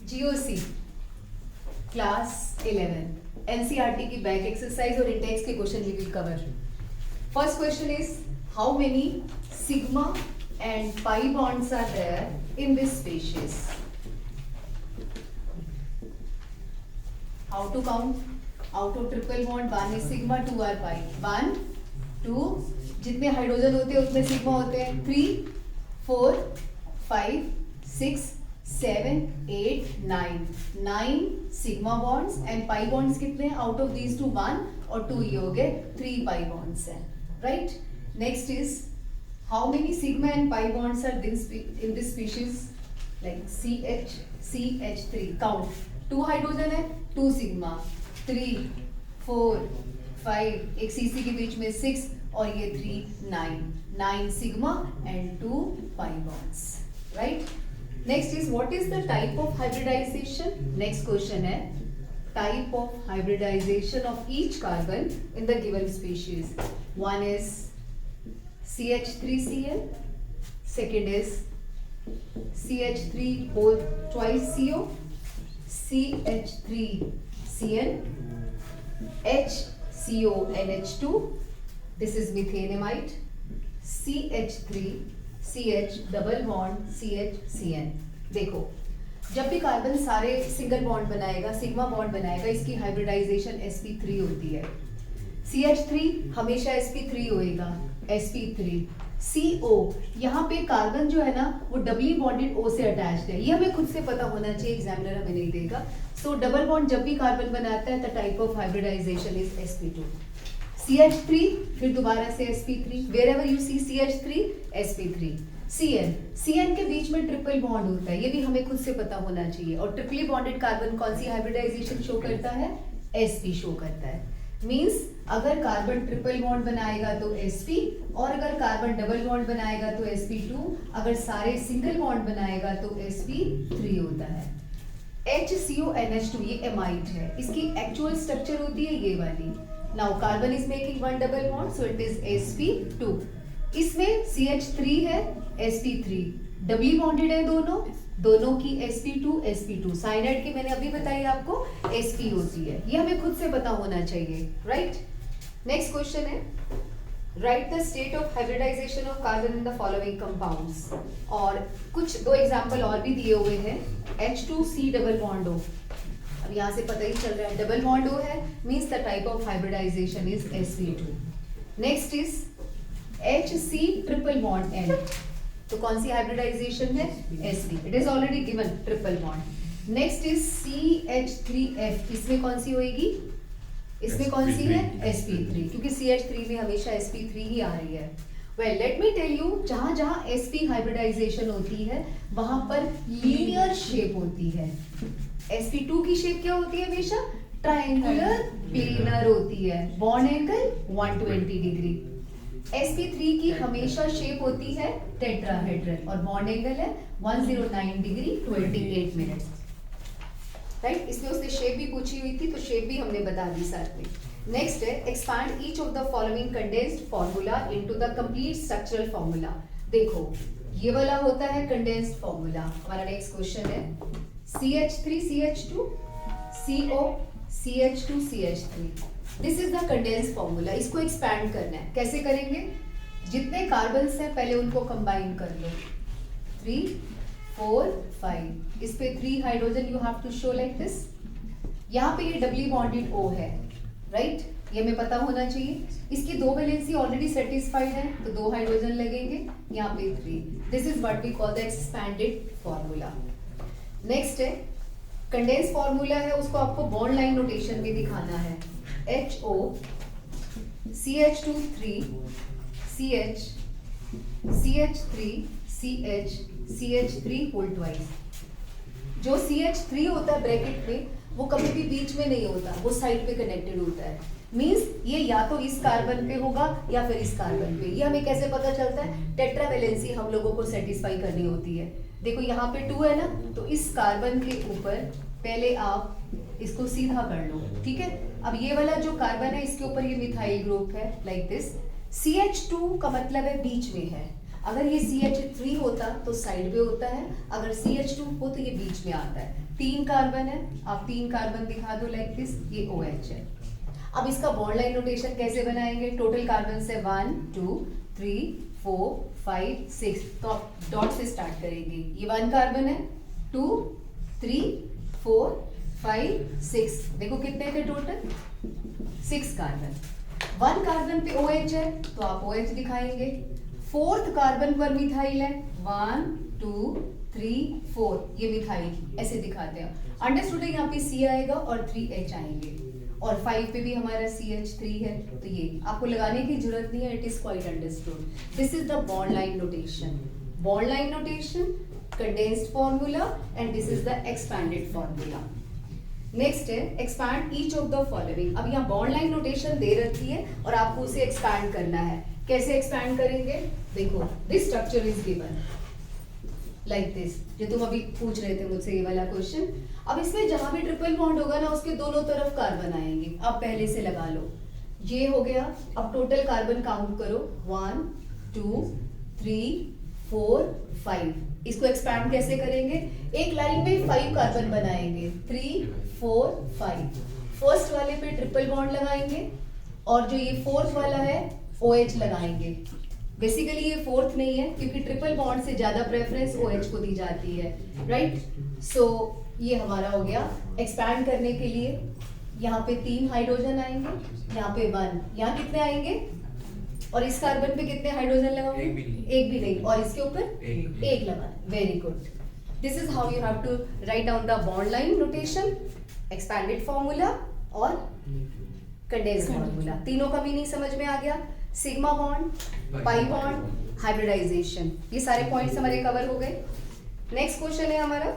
GOC class 11 NCERT की back exercise और index के question we will cover. First question is how many sigma and pi bonds are there in this species. How to count. Out of triple bond 1 is sigma, 2 are pi. 1 2 जितने hydrogen होते हैं उतने sigma होते हैं. 3 4 5 6 7 8 9 sigma bonds and pi bonds कितने हैं? Out of these to 1 और 2 ये हो गए 3 पाई बॉन्ड्स हैं. Right. Next is how many sigma and pi bonds are in this species like CH3. Count. 2 hydrogen है, 2 सिग्मा, 3 4 5 एक CC के बीच में 6 और ये 3 9 sigma and 2 pi bonds. Right. Next is what is the type of hybridisation. Next question है type of hybridisation of each carbon in the given species. One is CH3Cl, second is CH3 whole twice CO, CH3Cl, HCO NH2, this is methanamide, CH3CH double bond CHCN. देखो जब भी carbon सारे single bond बनाएगा, sigma bond बनाएगा, इसकी hybridisation sp3 होती है. CH3 हमेशा sp3 होएगा, sp3. CO यहाँ पे कार्बन जो है ना वो डबली बॉन्डेड O से अटैच्ड है. ये हमें खुद से पता होना चाहिए, एग्जामिनर हमें नहीं देगा. सो डबल बॉन्ड जब भी कार्बन बनाता है the type of hybridization is sp2. CH3 फिर दोबारा से sp3. Wherever you see CH3 sp3. CN के बीच में ट्रिपल बॉन्ड होता है, ये भी हमें खुद से पता होना चाहिए. और ट्रिपली बॉन्डेड कार्बन कौन सी हाइब्रिडाइजेशन शो करता है? sp शो करता है. मीन्स अगर कार्बन ट्रिपल बॉन्ड बनाएगा तो sp, और अगर कार्बन डबल बॉन्ड बनाएगा तो sp2, अगर सारे सिंगल बॉन्ड बनाएगा तो sp3 होता है. HCO NH2 ये एमाइड है, इसकी एक्चुअल स्ट्रक्चर होती है ये वाली. Now carbon is making one double bond so it is sp2. इसमें CH3 है, sp3 डबली बॉन्डेड है दोनों की sp2 साइनाइड की मैंने अभी बताई आपको sp होती है. ये हमें खुद से पता होना चाहिए. राइट. नेक्स्ट क्वेश्चन है write the state of hybridisation of carbon in the following compounds. और कुछ 2 एग्जांपल और भी दिए हुए हैं. H2C double bond O. अब यहाँ से पता ही चल रहा है डबल बॉन्ड O है, means the type of hybridization is sp2. Next is HC triple bond N. तो कौन सी हाइब्रिडाइजेशन है? sp. It is already given triple bond. Next is CH3F. इसमें कौन सी होएगी? इसमें कौन सी है? sp3, क्योंकि CH3 में हमेशा sp3 ही आ रही है. Well let me tell you, जहां जहां sp हाइब्रिडाइजेशन होती है वहां पर लीनियर शेप होती है. sp2 की शेप क्या होती है? हमेशा ट्रायंगुलर प्लेनर होती है. Bond angle 120 degree. sp3 की हमेशा शेप होती है टेट्राहेड्रल और बॉन्ड एंगल है 109 डिग्री 28 मिनट्स. राइट. इसमें उसने शेप भी पूछी हुई थी तो शेप भी हमने बता दी साथ में. नेक्स्ट है expand each of the following condensed formula into the complete structural formula. देखो ये वाला होता है कंडेंस्ड फार्मूला. हमारा नेक्स्ट क्वेश्चन है CH3CH2 CO CH2 CH3. This is the condensed formula. इसको एक्सपैंड करना है. कैसे करेंगे? जितने कार्बन्स हैं पहले उनको कंबाइन कर लो. 3 4 5. इस पे 3 hydrogen you have to show like this. यहाँ पे ये डबली बॉन्डेड O है. राइट. ये हमें पता होना चाहिए. इसकी 2 वैलेंसी ऑलरेडी सेटिस्फाइड है तो 2 हाइड्रोजन लगेंगे. यहाँ पे 3. This is what we call the expanded formula. Next है कंडेंस फार्मूला है, उसको आपको बॉन्ड लाइन नोटेशन में दिखाना है. HO CH2 3 CH CH3 CH CH3 whole twice. जो CH3 होता है ब्रैकेट में वो कभी भी बीच में नहीं होता, वो साइड पे कनेक्टेड होता है. मींस ये या तो इस कार्बन पे होगा या फिर इस कार्बन पे. ये हमें कैसे पता चलता है? टेट्रावैलेंसी हम लोगों को सेटिस्फाई करनी होती है. देखो यहाँ पे 2 है ना, तो इस कार्बन के ऊपर पहले आप इसको सीधा कर लो. ठीक है. अब ये वाला जो कार्बन है इसके ऊपर ये मिथाइल ग्रुप है लाइक दिस. CH2 का मतलब है बीच में है. अगर ये CH3 होता तो साइड पे होता है, अगर CH2 हो तो ये बीच में आता है। 3 कार्बन है, आप 3 कार्बन दिखा दो लाइक दिस, ये OH है। अब इसका बॉन्ड लाइन नोटेशन कैसे बनाएंगे? टोटल कार्बन से 1 2 3 4 5 6, तो आप डॉट से स्टार्ट करेंगे। ये 1 कार्बन है, 2 3 4 5 6, देखो कितने थे टोटल? 6 कार्बन। 1 कार्बन पे OH है तो आप OH दिखाएंगे। 4th कार्बन पर मिथाइल है, 1 2 3 4, ये मिथाइल ऐसे दिखाते हैं। अंडरस्टूड है, यहाँ पे C आएगा और 3H आएंगे, और 5 पे भी हमारा CH3 है, तो ये आपको लगाने की जरूरत नहीं है, it is quite understood. This is the bond line notation. Bond line notation, condensed formula, and this is the expanded formula. Next है expand each of the following. अब यहाँ बॉन्ड लाइन नोटेशन दे रखी है और आपको उसे एक्सपैंड करना है। कैसे एक्सपैंड करेंगे? देखो, this structure is given like this, जो तुम अभी पूछ रहे थे मुझसे ये वाला क्वेश्चन। अब इसमें जहां भी ट्रिपल बॉन्ड होगा ना, उसके दोनों तरफ कार्बन आएंगे। अब पहले से लगा लो, ये हो गया। अब टोटल कार्बन काउंट करो, 1 2 3 4 5। इसको एक्सपैंड कैसे करेंगे? एक लाइन में 5 कार्बन बनाएंगे, 3 4 5। फर्स्ट वाले पे ट्रिपल बॉन्ड लगाएंगे, और जो ये 4th वाला है OH लगाएंगे। बेसिकली ये 4th नहीं है, क्योंकि ट्रिपल बॉन्ड से ज्यादा प्रेफरेंस OH को दी जाती है, राइट? सो ये हमारा हो गया। एक्सपैंड करने के लिए यहाँ पे 3 हाइड्रोजन आएंगे, यहाँ पे 1, यहाँ कितने आएंगे? और इस कार्बन पे कितने हाइड्रोजन लगाओगे? एक भी नहीं। और इसके ऊपर एक लगा। Very good. This is how you have to write down the bond line notation, expanded formula और कंडेंस्ड फॉर्मूला। तीनों का मीनिंग समझ में आ गया? Sigma bond, pi bond, hybridization, ये सारे पॉइंट्स हमारे कवर हो गए। नेक्स्ट क्वेश्चन है हमारा,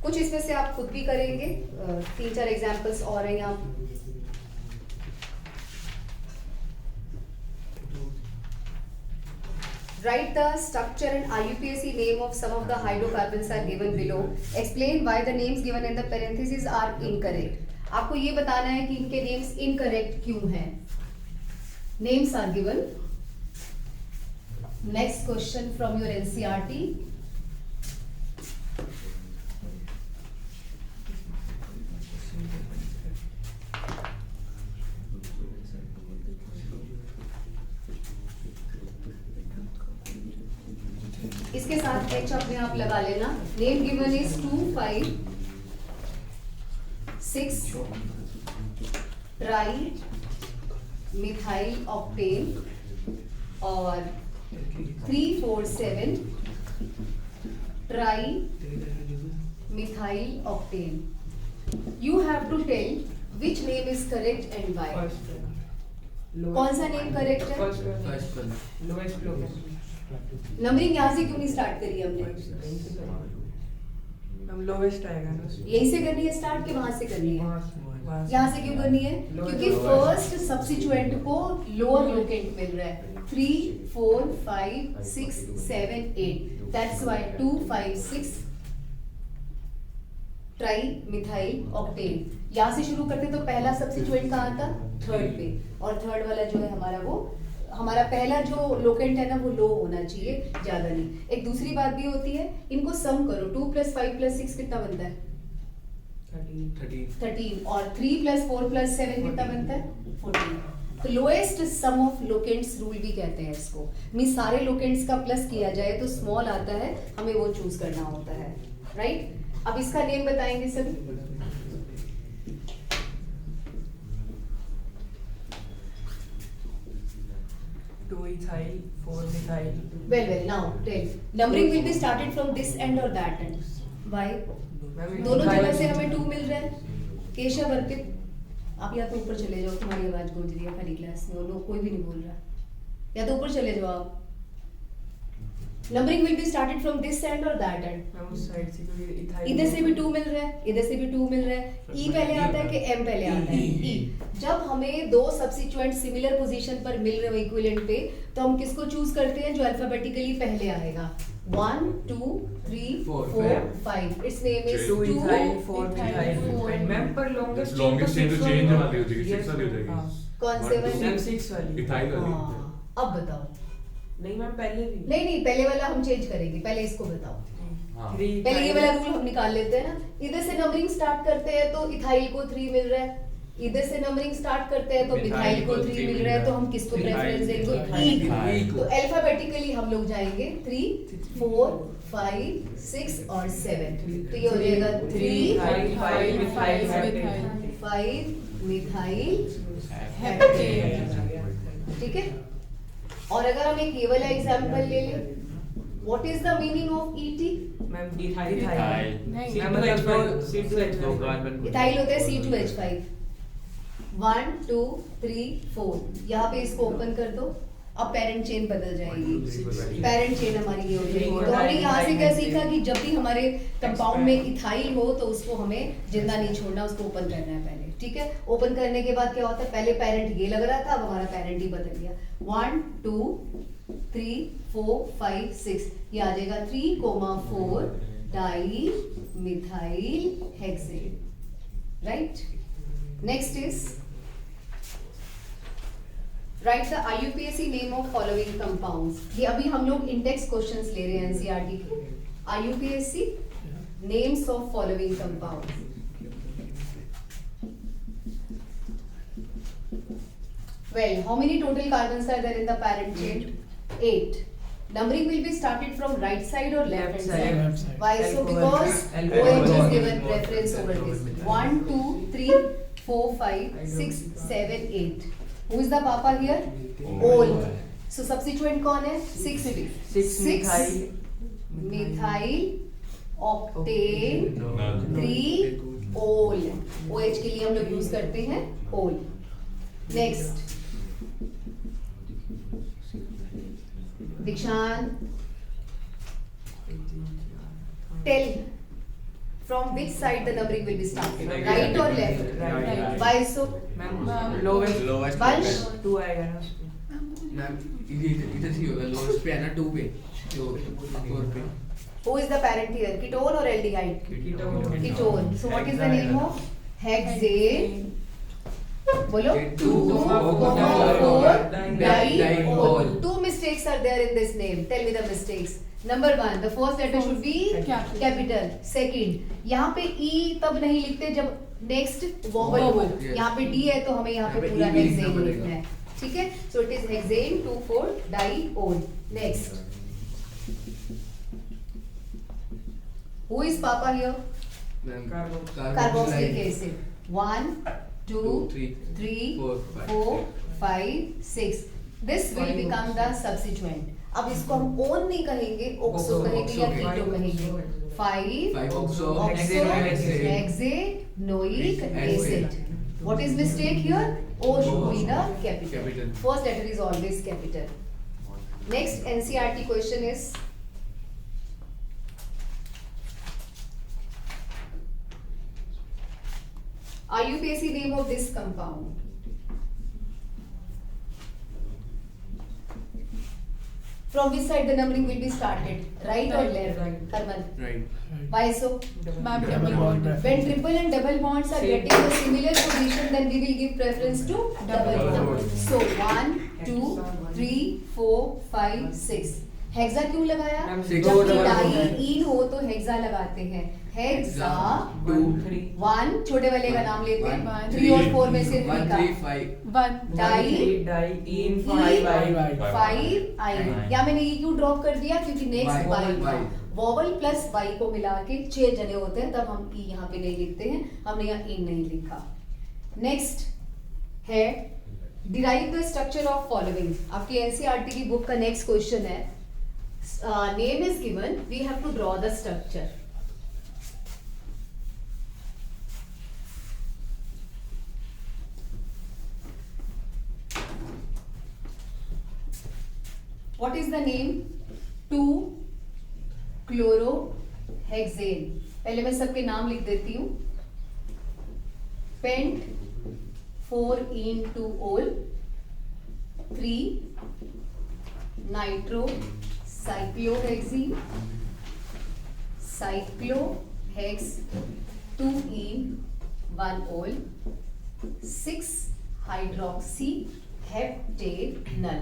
कुछ इसमें से आप खुद भी करेंगे, 3-4 एग्जांपल्स और हैं यहाँ। Write the structure and IUPAC name of some of the hydrocarbons are given below. Explain why the names given in the parentheses are incorrect. आपको ये बताना है कि इनके नेम्स इनकरेक्ट क्यों हैं। Names are given. Next question from your NCERT. इसके साथ H अपने आप लगा लेना। Name given is 2 5 6 tri methyl octane और 3 4 7 tri methyl octane. You have to tell which name is correct and why. कौन सा नेम करेक्ट है? नंबरिंग यहाँ से क्यों नहीं स्टार्ट करी हमने? लोवेस्ट आएगा ना, यहीं से करनी है स्टार्ट के वहां से करनी है? यहाँ से क्यों करनी है? क्योंकि फर्स्ट सब्स्टिट्यूएंट को लोअर लोकेंट मिल रहा है। 3 4 5 6 7 8, that's why 2 5 6 tri methyl octane. यहाँ से शुरू करते तो पहला सब्स्टिट्यूएंट कहाँ था? 3rd पे, और 3rd वाला जो है हमारा, वो हमारा पहला जो लोकेंट है ना, वो लो होना चाहिए, ज्यादा नहीं। एक दूसरी बात भी होती है, इनको सम करो, 2 + 5 + 6 कितना बनता है? 13। और 3 + 4 + 7 कितना बनता है? 14। तो lowest sum of locants rule भी कहते हैं इसको। मीन सारे लोकेंट्स का प्लस किया जाए तो स्मॉल आता है, हमें वो चूज करना होता है, राइट? अब इसका नेम बताएंगे सभी। 2 ethyl 4 methyl। Well, now tell. Numbering will be started from this end or that end. Why? दोनों जगह से हमें 2 मिल रहा है। केशव, अर्पित, आप या तो ऊपर चले जाओ, तुम्हारी आवाज गूंज रही है खाली क्लास में, लोग कोई भी नहीं बोल रहा, या तो ऊपर चले जाओ आप। Numbering will be started from this and और दैट एंड। मैं उस साइड से, क्योंकि इथाइल इधर से भी 2 मिल रहा है, इधर से भी 2 मिल रहा है। ई पहले आता है कि एम पहले आता है? ई। जब हमें दो सब्स्टिट्यूएंट सिमिलर पोजीशन पर मिल रहे हो इक्विवेलेंट पे, तो हम किसको चूज करते हैं? जो अल्फाबेटिकली पहले आएगा। 1 2 3 4 5। It's name is 2 ethyl 4 methyl। And ma'am पर लॉन्गेस्ट चेन तो चेंज वाली हो जाएगी, 6 वाली हो जाएगी। कौन से वाली? 6 वाली इथाइल वाली। अब बताओ, नहीं मैम पहले भी नहीं पहले वाला हम चेंज करेंगे, पहले इसको बताओ। हाँ। पहले ये वाला रूल हम निकाल लेते हैं ना, इधर से नंबरिंग स्टार्ट करते हैं तो इथाइल को 3 मिल रहा है, इधर से नंबरिंग स्टार्ट करते हैं तो मिथाइल को 3 मिल रहा है, तो हम किसको प्रेफरेंस देंगे? ई। तो अल्फाबेटिकली हम लोग जाएंगे 3 4 5 6 और 7, तो ये हो जाएगा 3 5 मिथाइल हेप्टेन। ठीक है, और अगर हम एक ये वाला एग्जांपल ले लें, what is the meaning of ET? Ma'am ethyl. C2H5 ethyl होता है C2H5। 1 2 3 4, यहाँ पे इसको ओपन कर दो, अब पेरेंट चेन बदल जाएगी, पेरेंट चेन हमारी ये हो जाएगी। तो हमने यहाँ से क्या सीखा कि जब भी हमारे कंपाउंड में इथाइल हो तो उसको हमें जिंदा नहीं छोड़ना, उसको ओपन करना है पहले। ठीक है, ओपन करने के बाद क्या होता है, पहले पेरेंट ये लग रहा था, अब हमारा पेरेंट ही बदल गया। 1 2 3 4 5 6, ये आ जाएगा 3,4 di methyl hexane, right. Next is right the IUPAC name of following compounds. ये अभी हम लोग इंडेक्स क्वेश्चंस ले रहे हैं NCERT के। IUPAC names of following compounds. Well, how many total carbons are there in the parent chain? 8. Numbering will be started from right side or left hand side? Left side. Why so? Because OH is given preference over this. 1 2 3 4 5 6 7 8. Who is the papa here? Ol. So substituent कौन है? 6 methyl octane 3 ol. OH के लिए हम लोग use करते हैं ol. Next. Dikshan, tell from which side the numbering will be started, right or left? Right. Why so? Ma'am lowest Bunch? 2 आएगा ना उसमें। मैम इधर से होगा, लोवेस्ट पे है ना 2 पे, जो 4 पे। Who is the parent here? Ketone or aldehyde? Ketone. So what is the name of hexane? बोलो 2,4 diol. 2 mistakes are there in this name. Tell me the mistakes. Number 1, the first letter should be capital. Second, यहाँ पे E तब नहीं लिखते जब next vowel हो। यहाँ पे D है तो हमें यहाँ पे पूरा hexane लिखना है। ठीक है? So it is hexane 2,4 diol. Next. Who is Papa here? Carboxylic acid. 1 2 3 4 5 6. This will become the substituent. अब इसको हम ओन नहीं कहेंगे, ओक्सो कहेंगे या कीटो कहेंगे। 5 oxo hexanoic acid. What is mistake here? O should be the capital. First letter is always capital. Next NCERT question is IUPAC name of this compound. From which side the numbering will be started? Right or left? Right. Harman. Right. Why so? Ma'am, double bond preference. When triple and double bonds are getting a similar position, then we will give preference to double bond. So 1, 2, 3, 4, 5, 6. Hexa क्यों लगाया? Ma'am, जब diene हो तो hexa लगाते हैं। Hexa 2 1, छोटे वाले का नाम लेते हैं। 1, 3 और 4 में से 3 1 का 3 5 1 डाइईन 5 5 आई। या मैंने ये क्यों ड्रॉप कर दिया? क्योंकि next Y Y. Vowel plus Y को मिला के 6 जने होते हैं, तब हम ई यहाँ पे नहीं लिखते हैं, हमने यहाँ इन नहीं लिखा। नेक्स्ट है derive the structure of following. आपकी एनसीईआरटी की बुक का नेक्स्ट क्वेश्चन है। Name is given, we have to draw the structure. What is the name? 2-chlorohexane. पहले मैं सबके नाम लिख देती हूँ। Pent 4-ene-2-ol 3-nitrocyclohexene cyclohex 2-ene-1-ol 6-hydroxyheptanol.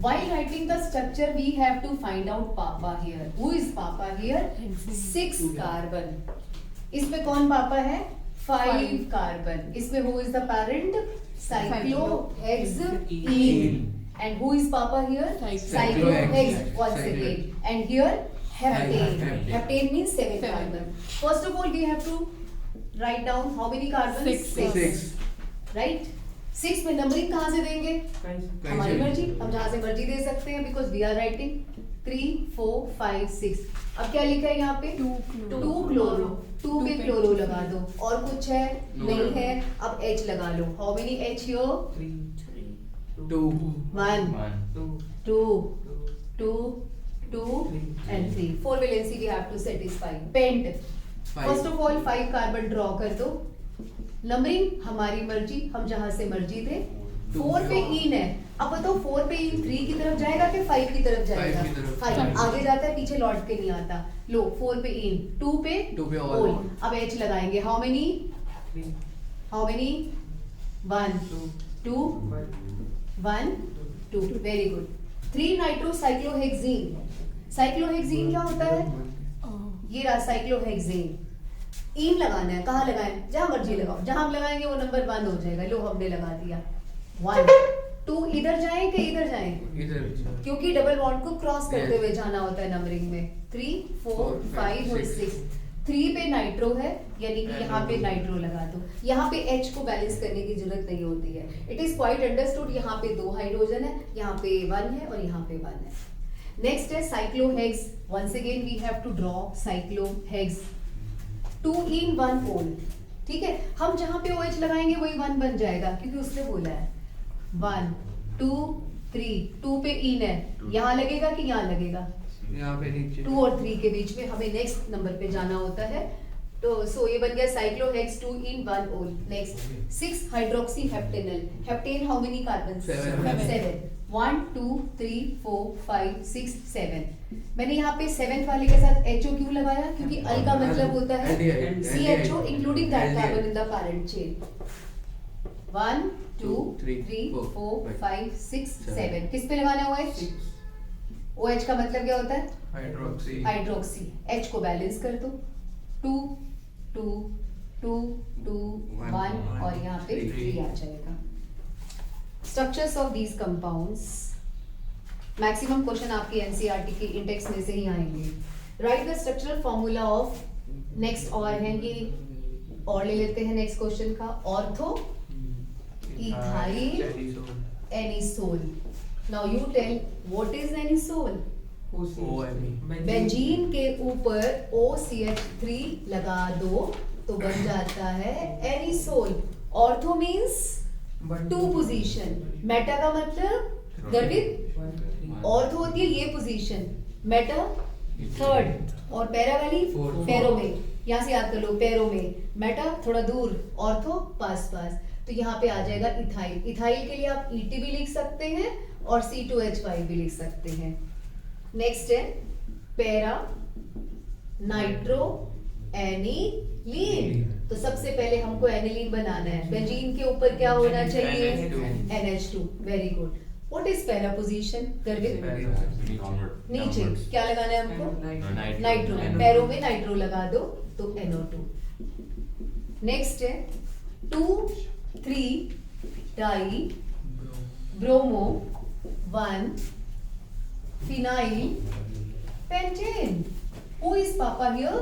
While writing the structure, we have to find out Papa here. Who is Papa here? 6 carbon. इसमें कौन पापा है? 5 carbon. इसमें who is the parent? Cyclohexene. And who is Papa here? Cyclohexene. Once again. And here heptane. Heptane means 7 carbon. First of all, we have to write down how many carbons? 6. Right? 6 में numbering कहाँ से देंगे? हमारी मर्जी, हम जहाँ से मर्जी दे सकते हैं because we are writing 3, 4, 5, 6. अब क्या लिखा है यहाँ पे? 2 क्लोरो. 2 पे क्लोरो लगा दो. और कुछ है? नहीं है. अब H लगा लो. How many H here? 2. 1, 2, 2 and 3. 4 valency we have to satisfy. Pent. First of all 5 carbon draw कर दो. नंबरिंग हमारी मर्जी, हम जहां से मर्जी थे. 4 पे इन है. अब बताओ 4 पे इन 3 की तरफ जाएगा कि 5 की तरफ जाएगा? 5 आगे जाता है, पीछे लौट के नहीं आता. लो 4 पे इन, 2 पे ऑल. अब H लगाएंगे. How many? 1, 2, 1, 2. Very good. 3 nitrocyclohexene. Cyclohexene क्या होता है? ये रहा साइक्लोहेक्सीन. इन लगाना है. कहाँ लगाएं? जहां मर्जी लगाओ. जहां हम लगाएंगे वो नंबर 1 हो जाएगा. लो हमने लगा दिया 1. 2 इधर जाएं कि इधर जाएं? इधर. क्योंकि डबल बॉन्ड को क्रॉस करते हुए जाना होता है नंबरिंग में. 3, 4, 5 और 6. 3 पे नाइट्रो है, यानी कि यहाँ पे नाइट्रो लगा दो. यहाँ पे H को बैलेंस करने की जरूरत नहीं होती है. It is quite understood. यहाँ पे 2 हाइड्रोजन है, यहाँ पे 1 है और यहाँ पे 1 है. नेक्स्ट है cyclohex. Once again we have to draw cyclohex. 2 in 1 ol. ठीक है. हम जहां पे OH लगाएंगे वही 1 बन जाएगा क्योंकि उसने बोला है 1, 2, 3. 2 पे इन है, यहाँ लगेगा कि यहाँ लगेगा? यहाँ पे नीचे. 2 और 3 के बीच में हमें नेक्स्ट नंबर पे जाना होता है. तो सो ये बन गया साइक्लोहेक्स 2 in 1 ol. Next 6 hydroxy heptanal. Heptane how many carbon? 7. 1, 2, 3, 4, 5, 6, 7. मैंने यहाँ पे 7th वाले के साथ HO क्यों लगाया? क्योंकि अल का मतलब होता है CHO including that carbon in the parent chain. 1, 2, 3, 4, 5, 6, 7. किस पे लगाना है OH? OH का मतलब क्या होता है? हाइड्रोक्सी. H को बैलेंस कर दो. 2, 2, 2, 2, 1 और यहाँ पे 3 आ जाएगा. Structures of these compounds. Maximum question आपकी NCERT की इंडेक्स में से ही आएंगे. Write the structural formula of next. और है कि और ले लेते हैं नेक्स्ट क्वेश्चन का. Ortho ethyl anisole. Now you tell what is anisole? Benzene के ऊपर OCH3 लगा दो तो बन जाता है anisole. Ortho means 2 position. Meta का मतलब गर्भित. ऑर्थो होती है ये पोजीशन. Meta 3rd. और पैरा वाली पैरों में. यहाँ से याद कर लो पैरों में. मेटा थोड़ा दूर, ऑर्थो पास. तो यहाँ पे आ जाएगा इथाइल. इथाइल के लिए आप ET भी लिख सकते हैं और C2H5 भी लिख सकते हैं. नेक्स्ट है पैरा नाइट्रो एनिलीन. तो सबसे पहले हमको एनिलीन बनाना है. बेंजीन के ऊपर क्या होना चाहिए? NH2. Very good. What is para position? गर्भित. नीचे क्या लगाना है हमको? नाइट्रो. पैरों में नाइट्रो लगा दो तो NO2. नेक्स्ट है 2, 3 dibromo 1 phenyl pentane. Who is papa here?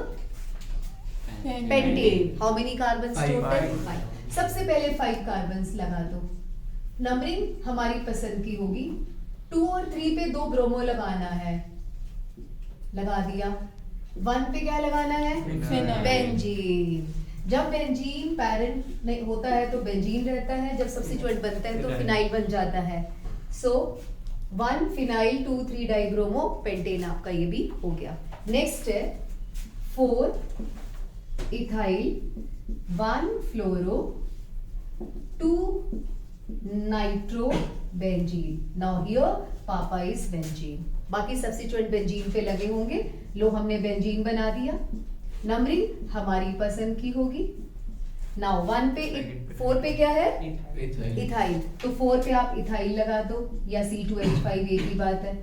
Pentane. How many carbons total? 5. सबसे पहले 5 कार्बन्स लगा दो. नंबरिंग हमारी पसंद की होगी. 2 और 3 पे 2 ब्रोमो लगाना है. लगा दिया. 1 पे क्या लगाना है? बेंजीन. जब बेंजीन पैरेंट नहीं होता है तो बेंजीन रहता है. जब सब्स्टिट्यूएंट बनता है तो फिनाइल बन जाता है. सो 1 फिनाइल 2, 3 डाइब्रोमो पेंटेन. आपका ये भी हो गया. नेक्स्ट है 4 ethyl 1 fluoro 2 nitro benzene. Now here पापा इज बेंजीन. बाकी सब्स्टिट्यूएंट बेंजीन पे लगे होंगे. लो हमने बेंजीन बना दिया. नंबरिंग हमारी पसंद की होगी. नाउ 1 पे 4 पे क्या है इथाइल इथाइल, तो 4 पे आप इथाइल लगा दो या C2H5 एक ही बात है।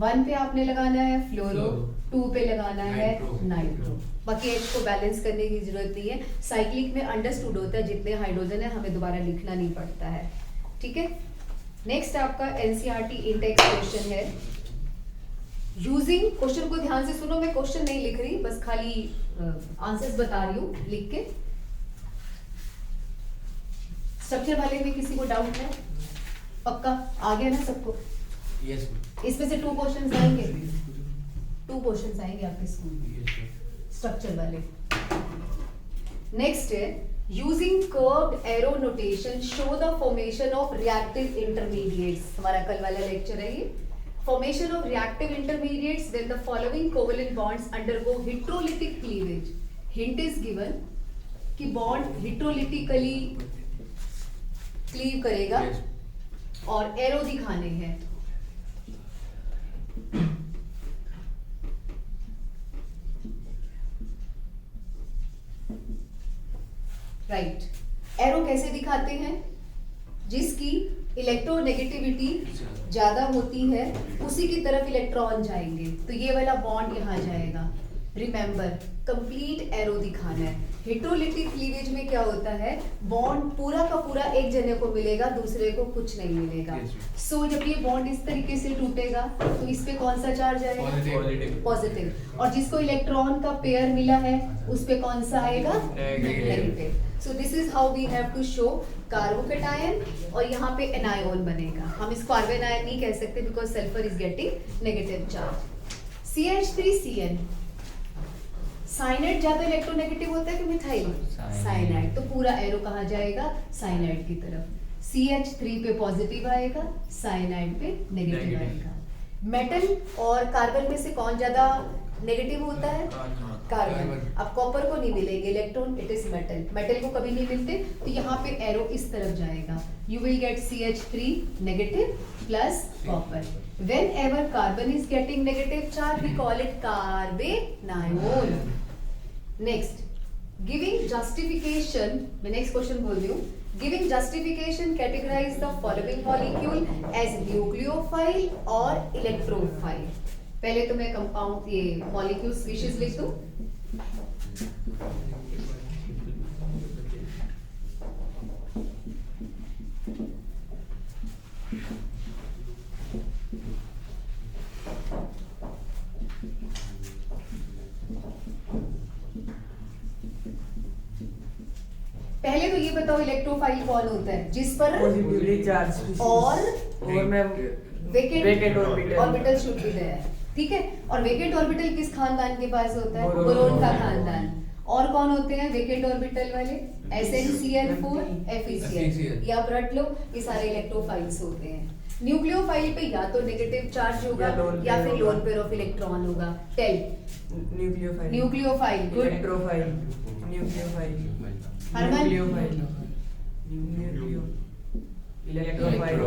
1 पे आपने लगाना है फ्लोरो, 2 पे लगाना है नाइट्रो। बाकी H को बैलेंस करने की जरूरत नहीं है, साइक्लिक में अंडरस्टूड होता है जितने हाइड्रोजन है हमें दोबारा लिखना नहीं पड़ता है, ठीक है। नेक्स्ट आपका NCERT इंटेक्स क्वेश्चन है। यूजिंग, क्वेश्चन को ध्यान से सुनो, मैं क्वेश्चन नहीं लिख रही, बस खाली आंसर्स बता रही हूँ लिख के। स्ट्रक्चर वाले में किसी को डाउट है? पक्का आ गया ना सबको? यस इसमें से 2 क्वेश्चंस आएंगे, 2 क्वेश्चंस आएंगे आपके स्कूल में स्ट्रक्चर वाले। नेक्स्ट है using curved arrow notation show the formation of reactive intermediates. हमारा कल वाला लेक्चर है ये। Formation of reactive intermediates when the following covalent bonds undergo heterolytic cleavage. Hint is given कि बॉन्ड हिट्रोलिटिकली क्लीव करेगा और एरो दिखाने हैं। राइट, एरो कैसे दिखाते हैं? जिसकी इलेक्ट्रोनेगेटिविटी ज्यादा होती है उसी की तरफ इलेक्ट्रॉन जाएंगे, तो ये वाला बॉन्ड यहाँ जाएगा। रिमेंबर, कंप्लीट एरो दिखाना है। हेट्रोलिटिक क्लीवेज में क्या होता है, बॉन्ड पूरा का पूरा एक जने को मिलेगा, दूसरे को कुछ नहीं मिलेगा। सो जब ये बॉन्ड इस तरीके से टूटेगा तो इस पे कौन सा चार्ज आएगा? पॉजिटिव। और जिसको इलेक्ट्रॉन का पेयर मिला है उस पे कौन सा आएगा? Negative. So this is how we have to show carbocation, और यहाँ पे एनायन बनेगा। हम इसको कार्बन आयन नहीं कह सकते because sulphur is getting negative charge. CH3CN, cyanide ज्यादा इलेक्ट्रोनेगेटिव होता है कि मिथाइल? साइनाइड। तो पूरा एरो कहाँ जाएगा? साइनाइड की तरफ। CH3 पे पॉजिटिव आएगा, साइनाइड पे नेगेटिव आएगा। मेटल और कार्बन में से कौन ज्यादा नेगेटिव होता है? कार्बन। अब कॉपर को नहीं मिलेंगे electron, it is metal. Metal को कभी नहीं मिलते, तो यहाँ पे एरो इस तरफ जाएगा। You will get CH3 negative plus copper. Whenever carbon is getting negative charge, we call it carbanion. Next, giving justification, मैं next question बोल रही हूँ। Giving justification, categorize the following molecule as nucleophile or electrophile. पहले तो मैं compound ये molecule species लिख दूं। पहले तो ये बताओ इलेक्ट्रोफाइल कौन होता है? जिस पर पॉजिटिवली चार्ज और मैं vacant orbital orbital should be there, ठीक है। और वेकेंट ऑर्बिटल किस खानदान के पास होता है? बोरोन बोरोन का खानदान। और कौन होते हैं वेकेंट ऑर्बिटल वाले? SnCl4 FeCl। ये आप रट लो, ये सारे इलेक्ट्रोफाइल्स होते हैं। न्यूक्लियोफाइल पे या तो नेगेटिव चार्ज होगा या फिर लोन पेयर ऑफ इलेक्ट्रॉन होगा। Tell. Nucleophile, good. Electrophile, nucleophile, Harman? Nucleophile, electrophile,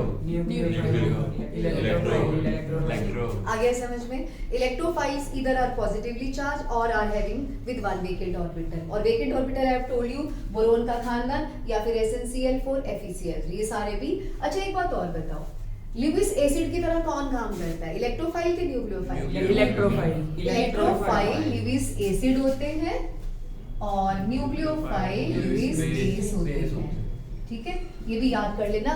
आ गया समझ में? Electrophiles either are positively charge और are having with one vacant orbital. और vacant orbital I have told you boron का खानदान या फिर SnCl4 FeCl3, ये सारे भी। अच्छा एक बात और बताओ, ल्यूइस एसिड की तरह कौन काम करता है? इलेक्ट्रोफाइल के न्यूक्लियोफाइल? इलेक्ट्रोफाइल ल्यूइस एसिड होते हैं और न्यूक्लियोफाइल ल्यूइस बेस होते हैं, ठीक है। ये भी याद कर लेना,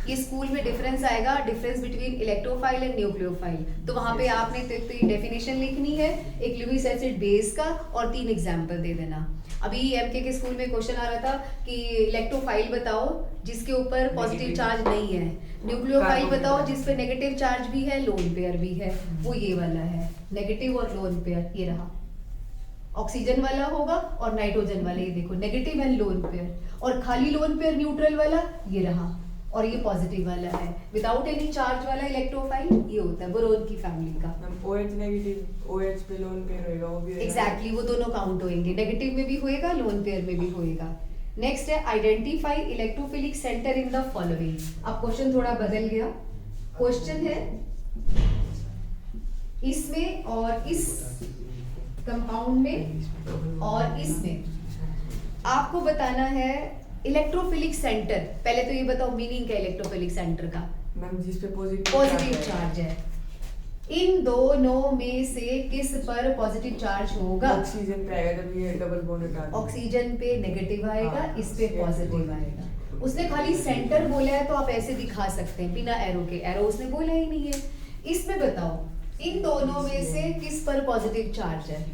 ये स्कूल में डिफरेंस आएगा, difference between electrophile and nucleophile. तो वहां पे आपने तो एक डेफिनेशन लिखनी है, एक ल्यूइस एसिड बेस का, और 3 एग्जांपल दे देना। अभी एमके के स्कूल में क्वेश्चन आ रहा था कि इलेक्ट्रोफाइल बताओ जिसके ऊपर पॉजिटिव चार्ज नहीं है, न्यूक्लियोफाइल बताओ जिस पे नेगेटिव चार्ज भी है, लोन पेयर भी है। वो ये वाला है, नेगेटिव और लोन पेयर, ये रहा। ऑक्सीजन वाला होगा और नाइट्रोजन वाला, ये देखो नेगेटिव एंड लोन पेयर। और खाली लोन पेयर न्यूट्रल वाला ये रहा, और ये पॉजिटिव वाला है विदाउट एनी चार्ज वाला इलेक्ट्रोफाइल, ये होता है बोरोन की फैमिली का। OH नेगेटिव, OH पे लोन पेयर होएगा, वो भी एग्जैक्टली वो दोनों काउंट होंगे, नेगेटिव में भी होएगा, लोन पेयर में भी होएगा। नेक्स्ट है identify electrophilic centre in the following. अब क्वेश्चन थोड़ा बदल गया, क्वेश्चन है इसमें और इस कंपाउंड में और इसमें आपको बताना है इलेक्ट्रोफिलिक सेंटर। पहले तो ये बताओ मीनिंग क्या है इलेक्ट्रोफिलिक सेंटर का। मैम जिस पे पॉजिटिव पॉजिटिव चार्ज है। इन दोनों में से किस पर पॉजिटिव चार्ज होगा? ऑक्सीजन पे आएगा जब ये डबल बॉन्ड हटा देंगे। ऑक्सीजन पे नेगेटिव आएगा, हाँ, इस पे पॉजिटिव आएगा। उसने खाली सेंटर बोला है तो आप ऐसे दिखा सकते हैं बिना एरो के, एरो उसने बोला ही नहीं है। इसमें बताओ इन दोनों में से किस पर पॉजिटिव चार्ज है?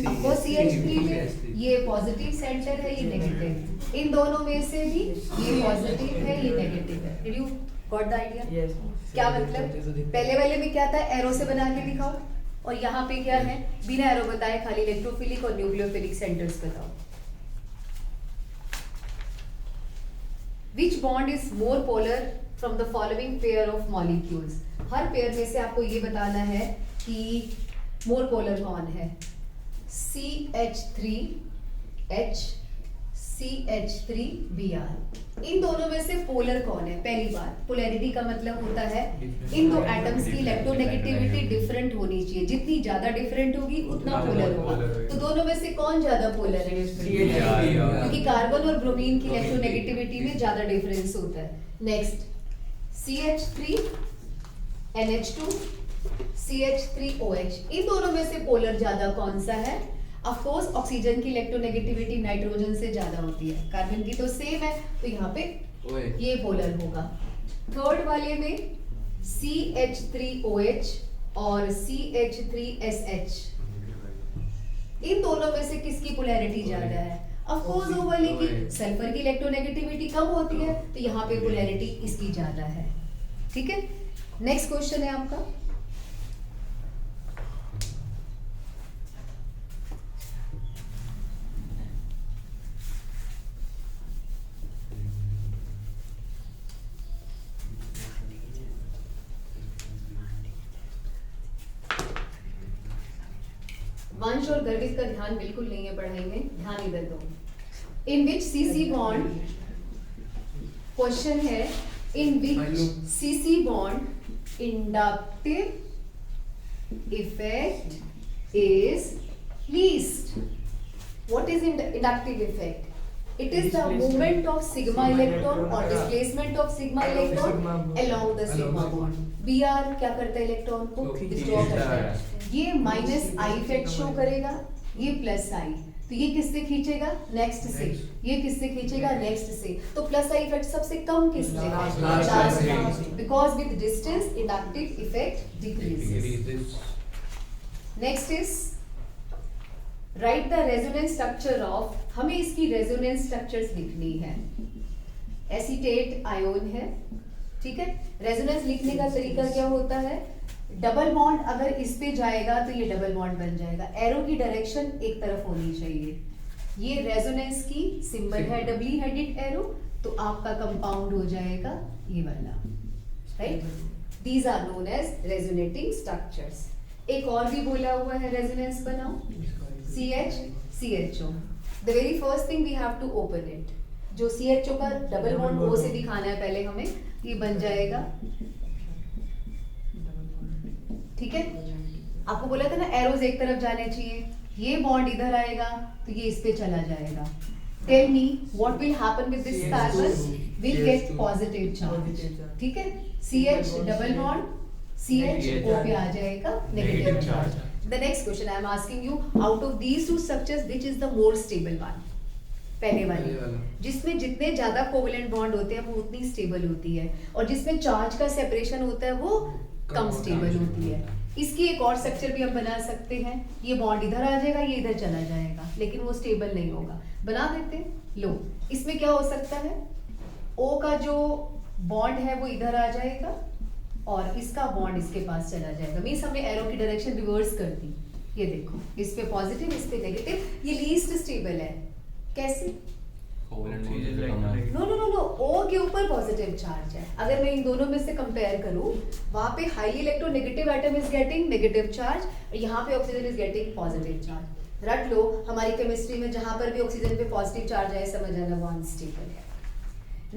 आपको CH3 में ये पॉजिटिव सेंटर है, ये नेगेटिव। इन दोनों में से भी ये पॉजिटिव है, ये नेगेटिव है। Did you got the idea? Yes. क्या मतलब? पहले वाले में क्या था, एरो से बना के दिखाओ, और यहाँ पे क्या है, बिना एरो बताए खाली इलेक्ट्रोफिलिक और न्यूक्लियोफिलिक सेंटर्स बताओ। Which bond is more polar from the following pair of molecules? Her pair में से आपको ये बताना है कि मोर पोलर कौन है। CH3H CH3Br। इन दोनों में से पोलर कौन है? पहली बात, पोलैरिटी का मतलब होता है इन दो एटम्स की इलेक्ट्रोनेगेटिविटी डिफरेंट होनी चाहिए। जितनी ज्यादा डिफरेंट होगी उतना पोलर होगा। तो दोनों में से कौन ज्यादा पोलर है? क्योंकि कार्बन और ब्रोमीन की इलेक्ट्रोनेगेटिविटी में ज्यादा डिफरेंस होता है। Next, CH3 NH2 CH3OH। इन दोनों में से पोलर ज्यादा कौन सा है? ऑफ कोर्स ऑक्सीजन की इलेक्ट्रोनेगेटिविटी नाइट्रोजन से ज्यादा होती है, कार्बन की तो सेम है, तो यहाँ पे ये पोलर होगा। थर्ड वाले में CH3OH और CH3SH। इन दोनों में से किसकी पोलैरिटी ज्यादा है? ऑफ कोर्स वो वाले की, सल्फर की इलेक्ट्रोनेगेटिविटी कम होती है, तो यहाँ पे पोलैरिटी इसकी ज्यादा है। ठीक है, नेक्स्ट क्वेश्चन है आपका। वंश और गर्वित का ध्यान बिल्कुल नहीं है पढ़ाई में, ध्यान इधर दो। इन विच CC बॉन्ड, क्वेश्चन है इन विच CC bond inductive effect is least. What is inductive effect? It is the movement of sigma electron or displacement of sigma electron along the sigma bond. Br क्या करता है इलेक्ट्रॉन को? Destroy करता है। ये minus I effect show करेगा, ये plus आई, तो ये किससे खींचेगा? नेक्स्ट से। ये किससे खींचेगा? नेक्स्ट से। तो प्लस आई इफेक्ट सबसे कम किससे? Last. Because with distance inductive effect decreases. Next is right the resonance structure of, हमें इसकी रेजोनेंस स्ट्रक्चर्स लिखनी है। एसीटेट आयोन है, ठीक है। रेजोनेंस लिखने का तरीका क्या होता है? डबल बॉन्ड अगर इस पे जाएगा तो ये डबल बॉन्ड बन जाएगा, एरो की डायरेक्शन एक तरफ होनी चाहिए। ये रेजोनेंस की सिंबल है, डबली हेडेड एरो, तो आपका कंपाउंड हो जाएगा ये वाला, right. These are known as resonating structures. एक और भी बोला हुआ है रेजोनेंस बनाओ, CH CHO। The very first thing we have to open it. जो CHO का डबल बॉन्ड O से दिखाना है पहले हमें, ये बन जाएगा, ठीक है। आपको बोला था ना एरोज एक तरफ जाने चाहिए, ये बॉन्ड इधर आएगा तो ये इस पे चला जाएगा। Tell me what will happen with this carbon? Will get positive charge, ठीक है। CH डबल बॉन्ड CHO पे आ जाएगा negative charge. The next question I am asking you, out of these two structures, which is the more stable one? पहले वाली, जिसमें जितने ज्यादा कोवेलेंट बॉन्ड होते हैं वो उतनी स्टेबल होती है, और जिसमें चार्ज का सेपरेशन होता है वो कम स्टेबल होती है। इसकी एक और स्ट्रक्चर भी हम बना सकते हैं। ये बॉन्ड इधर आ जाएगा, ये इधर चला जाएगा, लेकिन वो स्टेबल नहीं होगा। बना देते हैं। लो, इसमें क्या हो सकता है? O का जो बॉन्ड है वो इधर आ जाएगा और इसका बॉन्ड इसके पास चला जाएगा। मींस हमने एरो की डायरेक्शन रिवर्स कर दी। ये देखो, इस पे पॉजिटिव, इस पे नेगेटिव, ये लीस्ट स्टेबल है। कैसे? No no no no, O के ऊपर पॉजिटिव चार्ज है। अगर मैं इन दोनों में से कंपेयर करूं, वहां पे highly electronegative atom is getting negative charge, और यहाँ पे oxygen is getting positive charge. रट लो, हमारी केमिस्ट्री में जहां पर भी ऑक्सीजन पे पॉजिटिव चार्ज है, समझ आना वो अनस्टेबल है।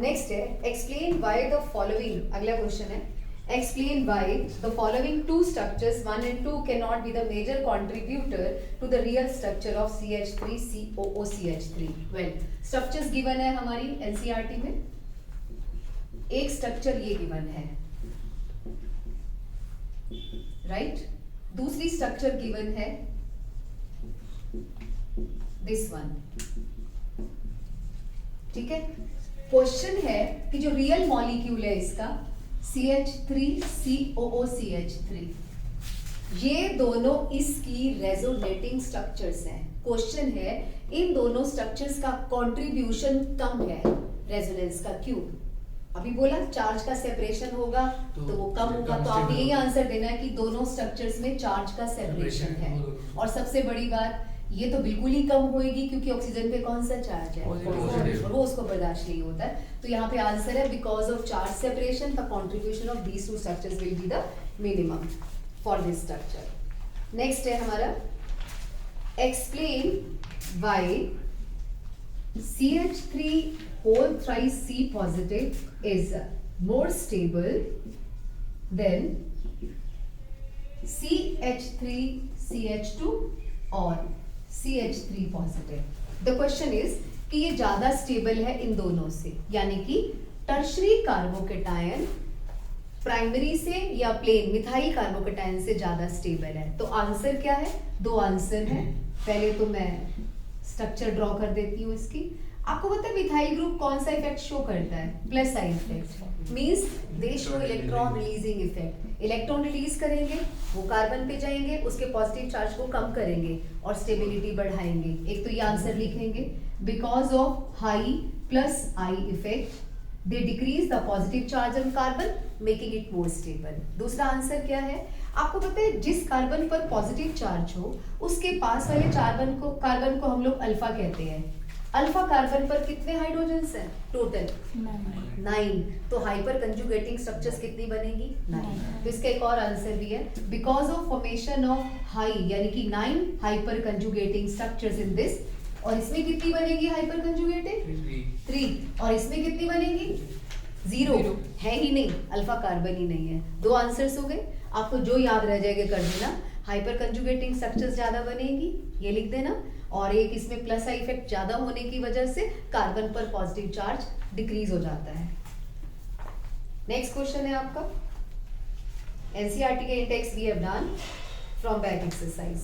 नेक्स्ट है एक्सप्लेन व्हाई द फॉलोइंग। अगला क्वेश्चन है Explain why the following two structures 1 and 2 cannot be the major contributor to the real structure of CH3COOCH3. Well, structures given है हमारी NCERT में. एक structure ये given है, right? दूसरी structure given है this one. ठीक है? क्वेश्चन है कि जो रियल मॉलिक्यूल है इसका CH3COOCH3, ये दोनों इसकी रेजोनेटिंग स्ट्रक्चर्स हैं. क्वेश्चन है इन दोनों स्ट्रक्चर्स का कंट्रीब्यूशन कम है रेजोनेंस का. क्यों? अभी बोला चार्ज का सेपरेशन होगा तो वो कम होगा. तो आप यही आंसर देना है कि दोनों स्ट्रक्चर्स में चार्ज का सेपरेशन है. और सबसे बड़ी बात, ये तो बिल्कुल ही कम होएगी क्योंकि ऑक्सीजन पे कौन सा चार्ज है, और वो उसको बर्दाश्त नहीं होता है. तो यहाँ पे आंसर है because of charge separation the contribution of these to structures will be the minimum for this structure. Next है हमारा explain why CH3 whole thrice C positive is more stable than CH3CH2 or CH3 positive. The question is कि ये ज्यादा stable है इन दोनों से, यानी कि टर्शरी कार्बोकेटायन प्राइमरी से या प्लेन मिथाइल कार्बोकेटायन से ज्यादा स्टेबल है. तो आंसर क्या है? दो आंसर है. पहले तो मैं स्ट्रक्चर ड्रॉ कर देती हूँ इसकी. आपको पता है मिथाइल ग्रुप कौन सा इफेक्ट शो करता है? Plus sign effect. Means they show electron releasing effect. Electron release करेंगे, वो कार्बन पे जाएंगे, उसके पॉजिटिव चार्ज को कम करेंगे और स्टेबिलिटी बढ़ाएंगे. एक तो ये आंसर लिखेंगे because of high plus I effect they decrease the positive charge on carbon making it more stable. दूसरा आंसर क्या है? आपको पता है जिस कार्बन पर पॉजिटिव चार्ज हो उसके पास वाले कार्बन को हम लोग अल्फा कहते हैं. अल्फा कार्बन पर कितने हाइड्रोजन्स हैं टोटल? 9. तो हाइपर कंजुगेटिंग स्ट्रक्चर्स कितनी बनेगी? 9. तो इसका एक और आंसर भी है because of formation of high, यानी कि 9 हाइपर कंजुगेटिंग स्ट्रक्चर्स इन दिस. और इसमें कितनी बनेगी हाइपर कंजुगेटेड? 3. और इसमें कितनी बनेगी? 0 है ही नहीं, अल्फा कार्बन ही नहीं है. दो आंसर्स हो गए. आपको जो याद रह जाएगा कर देना. हाइपर कंजुगेटिंग स्ट्रक्चर्स ज्यादा बनेगी, ये लिख देना. और एक इसमें प्लस आई इफेक्ट ज्यादा होने की वजह से कार्बन पर पॉजिटिव चार्ज डिक्रीज हो जाता है. नेक्स्ट क्वेश्चन है आपका एनसीईआरटी के index we have done from back exercise.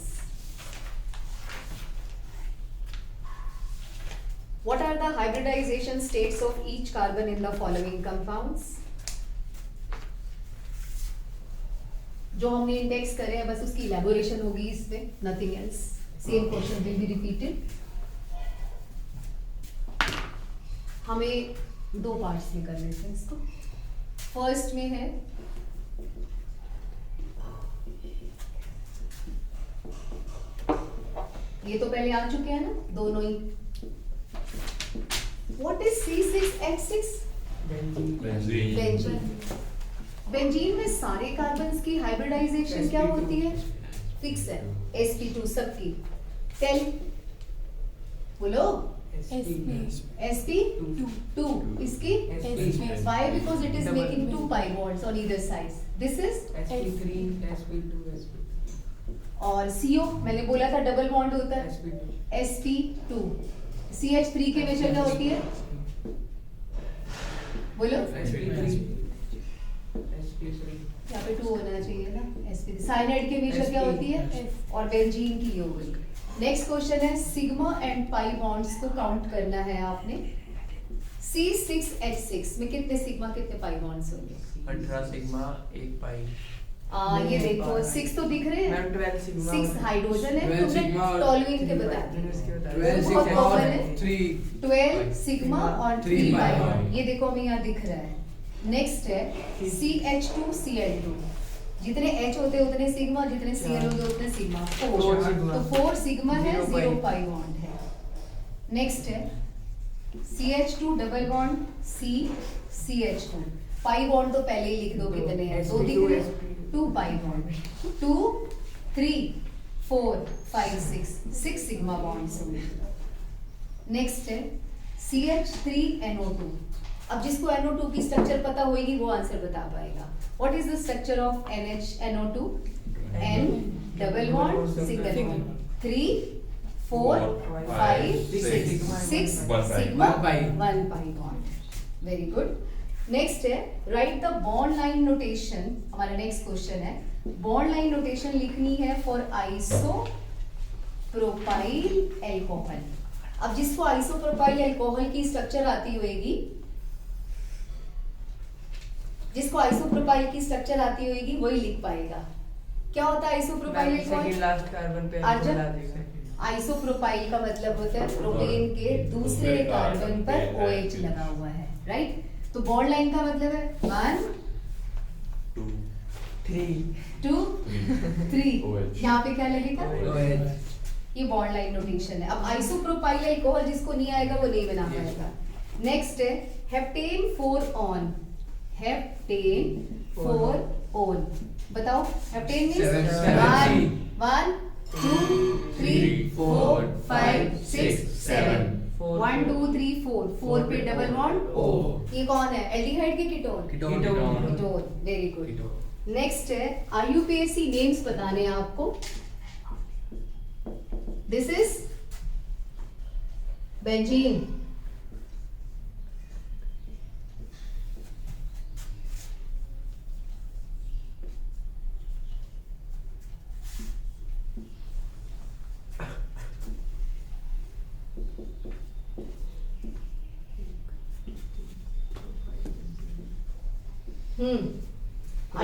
What are the hybridization states of each carbon in the following compounds? जो हमने इंडेक्स करे हैं बस उसकी इलैबोरेशन होगी इसमें, nothing else. Same question will be repeated. हमें दो पार्ट्स में कर लेते हैं इसको. फर्स्ट में है ये तो पहले आ चुके हैं ना दोनों ही. What is C6H6? Benzene. Benzene में सारे कार्बन्स की हाइब्रिडाइजेशन क्या होती है? फिक्स है. sp2 सबकी. टेल बोलो. sp2 इसकी. Why? Because it is making 2 pi bonds on either sides. This is sp3 sp2 sp2. और CO मैंने बोला था डबल बॉन्ड होता है. sp2. CH3 के मेजर क्या होती है? बोलो. यहाँ पे 2 होना चाहिए ना. sp3. साइनाइड के मेजर क्या होती है? और बेंजीन की हो गई. नेक्स्ट क्वेश्चन है सिग्मा एंड पाई बॉन्ड्स को काउंट करना है आपने. C6H6 में कितने सिग्मा कितने पाई बॉन्ड्स होंगे? 18 सिग्मा 1 पाई. ये देखो 6 तो दिख रहे हैं. 6 हाइड्रोजन है. तुमने टॉलुइन के बताया. 12 सिग्मा और 3 पाई. ये देखो हमें यहाँ दिख रहा है. नेक्स्ट है CH2Cl2. जितने H होते हैं उतने सिग्मा, जितने Cl होते हैं उतने सिग्मा. 4. तो 4 सिग्मा है, 0 पाई बॉन्ड है. नेक्स्ट है CH2 double bond CH2. Pi bond तो पहले ही लिख दो कितने हैं. 2 दिख रहे हैं. 2 पाई बॉन्ड. 2 3 4 5 6 सिग्मा बॉन्ड्स होंगे. नेक्स्ट है CH3NO2. अब जिसको NO2 की स्ट्रक्चर पता होगी वो आंसर बता पाएगा. What is the structure of NH-NO2? N double bond single bond. 3 4 5 6 One pi. sigma One pi. 1 pi bond. Very good. Next है write the bond line notation. हमारा नेक्स्ट क्वेश्चन है bond line notation लिखनी है for isopropyl alcohol. अब जिसको isopropyl alcohol की structure आती होगी, जिसको आइसोप्रोपाइल की स्ट्रक्चर आती होगी वही लिख पाएगा. क्या होता है isopropyl second alcohol? Last carbon पे अर्जुन? मिला देगा. आइसोप्रोपाइल का मतलब होता है प्रोपेन के दूसरे कार्बन पर OH लगा हुआ है, राइट? तो बॉन्ड लाइन का मतलब है 1 3 2 3. OH. यहाँ पे क्या लगेगा? OH. ये बॉन्ड लाइन नोटेशन है. अब आइसोप्रोपाइल अल्कोहल जिसको नहीं आएगा वो नहीं बना पाएगा. नेक्स्ट है हेप्टेन 4 ऑन. Heptane 4 on. बताओ हेप्टेन Seven, मींस seven, 1 2 3 4 5 6 7. 1 2 3 4 4 पे डबल बॉन्ड O. ये कौन है? एल्डिहाइड की ketone? Ketone. Ketone. Very good. Next है IUPAC नेम्स बताने हैं आपको. This is benzene.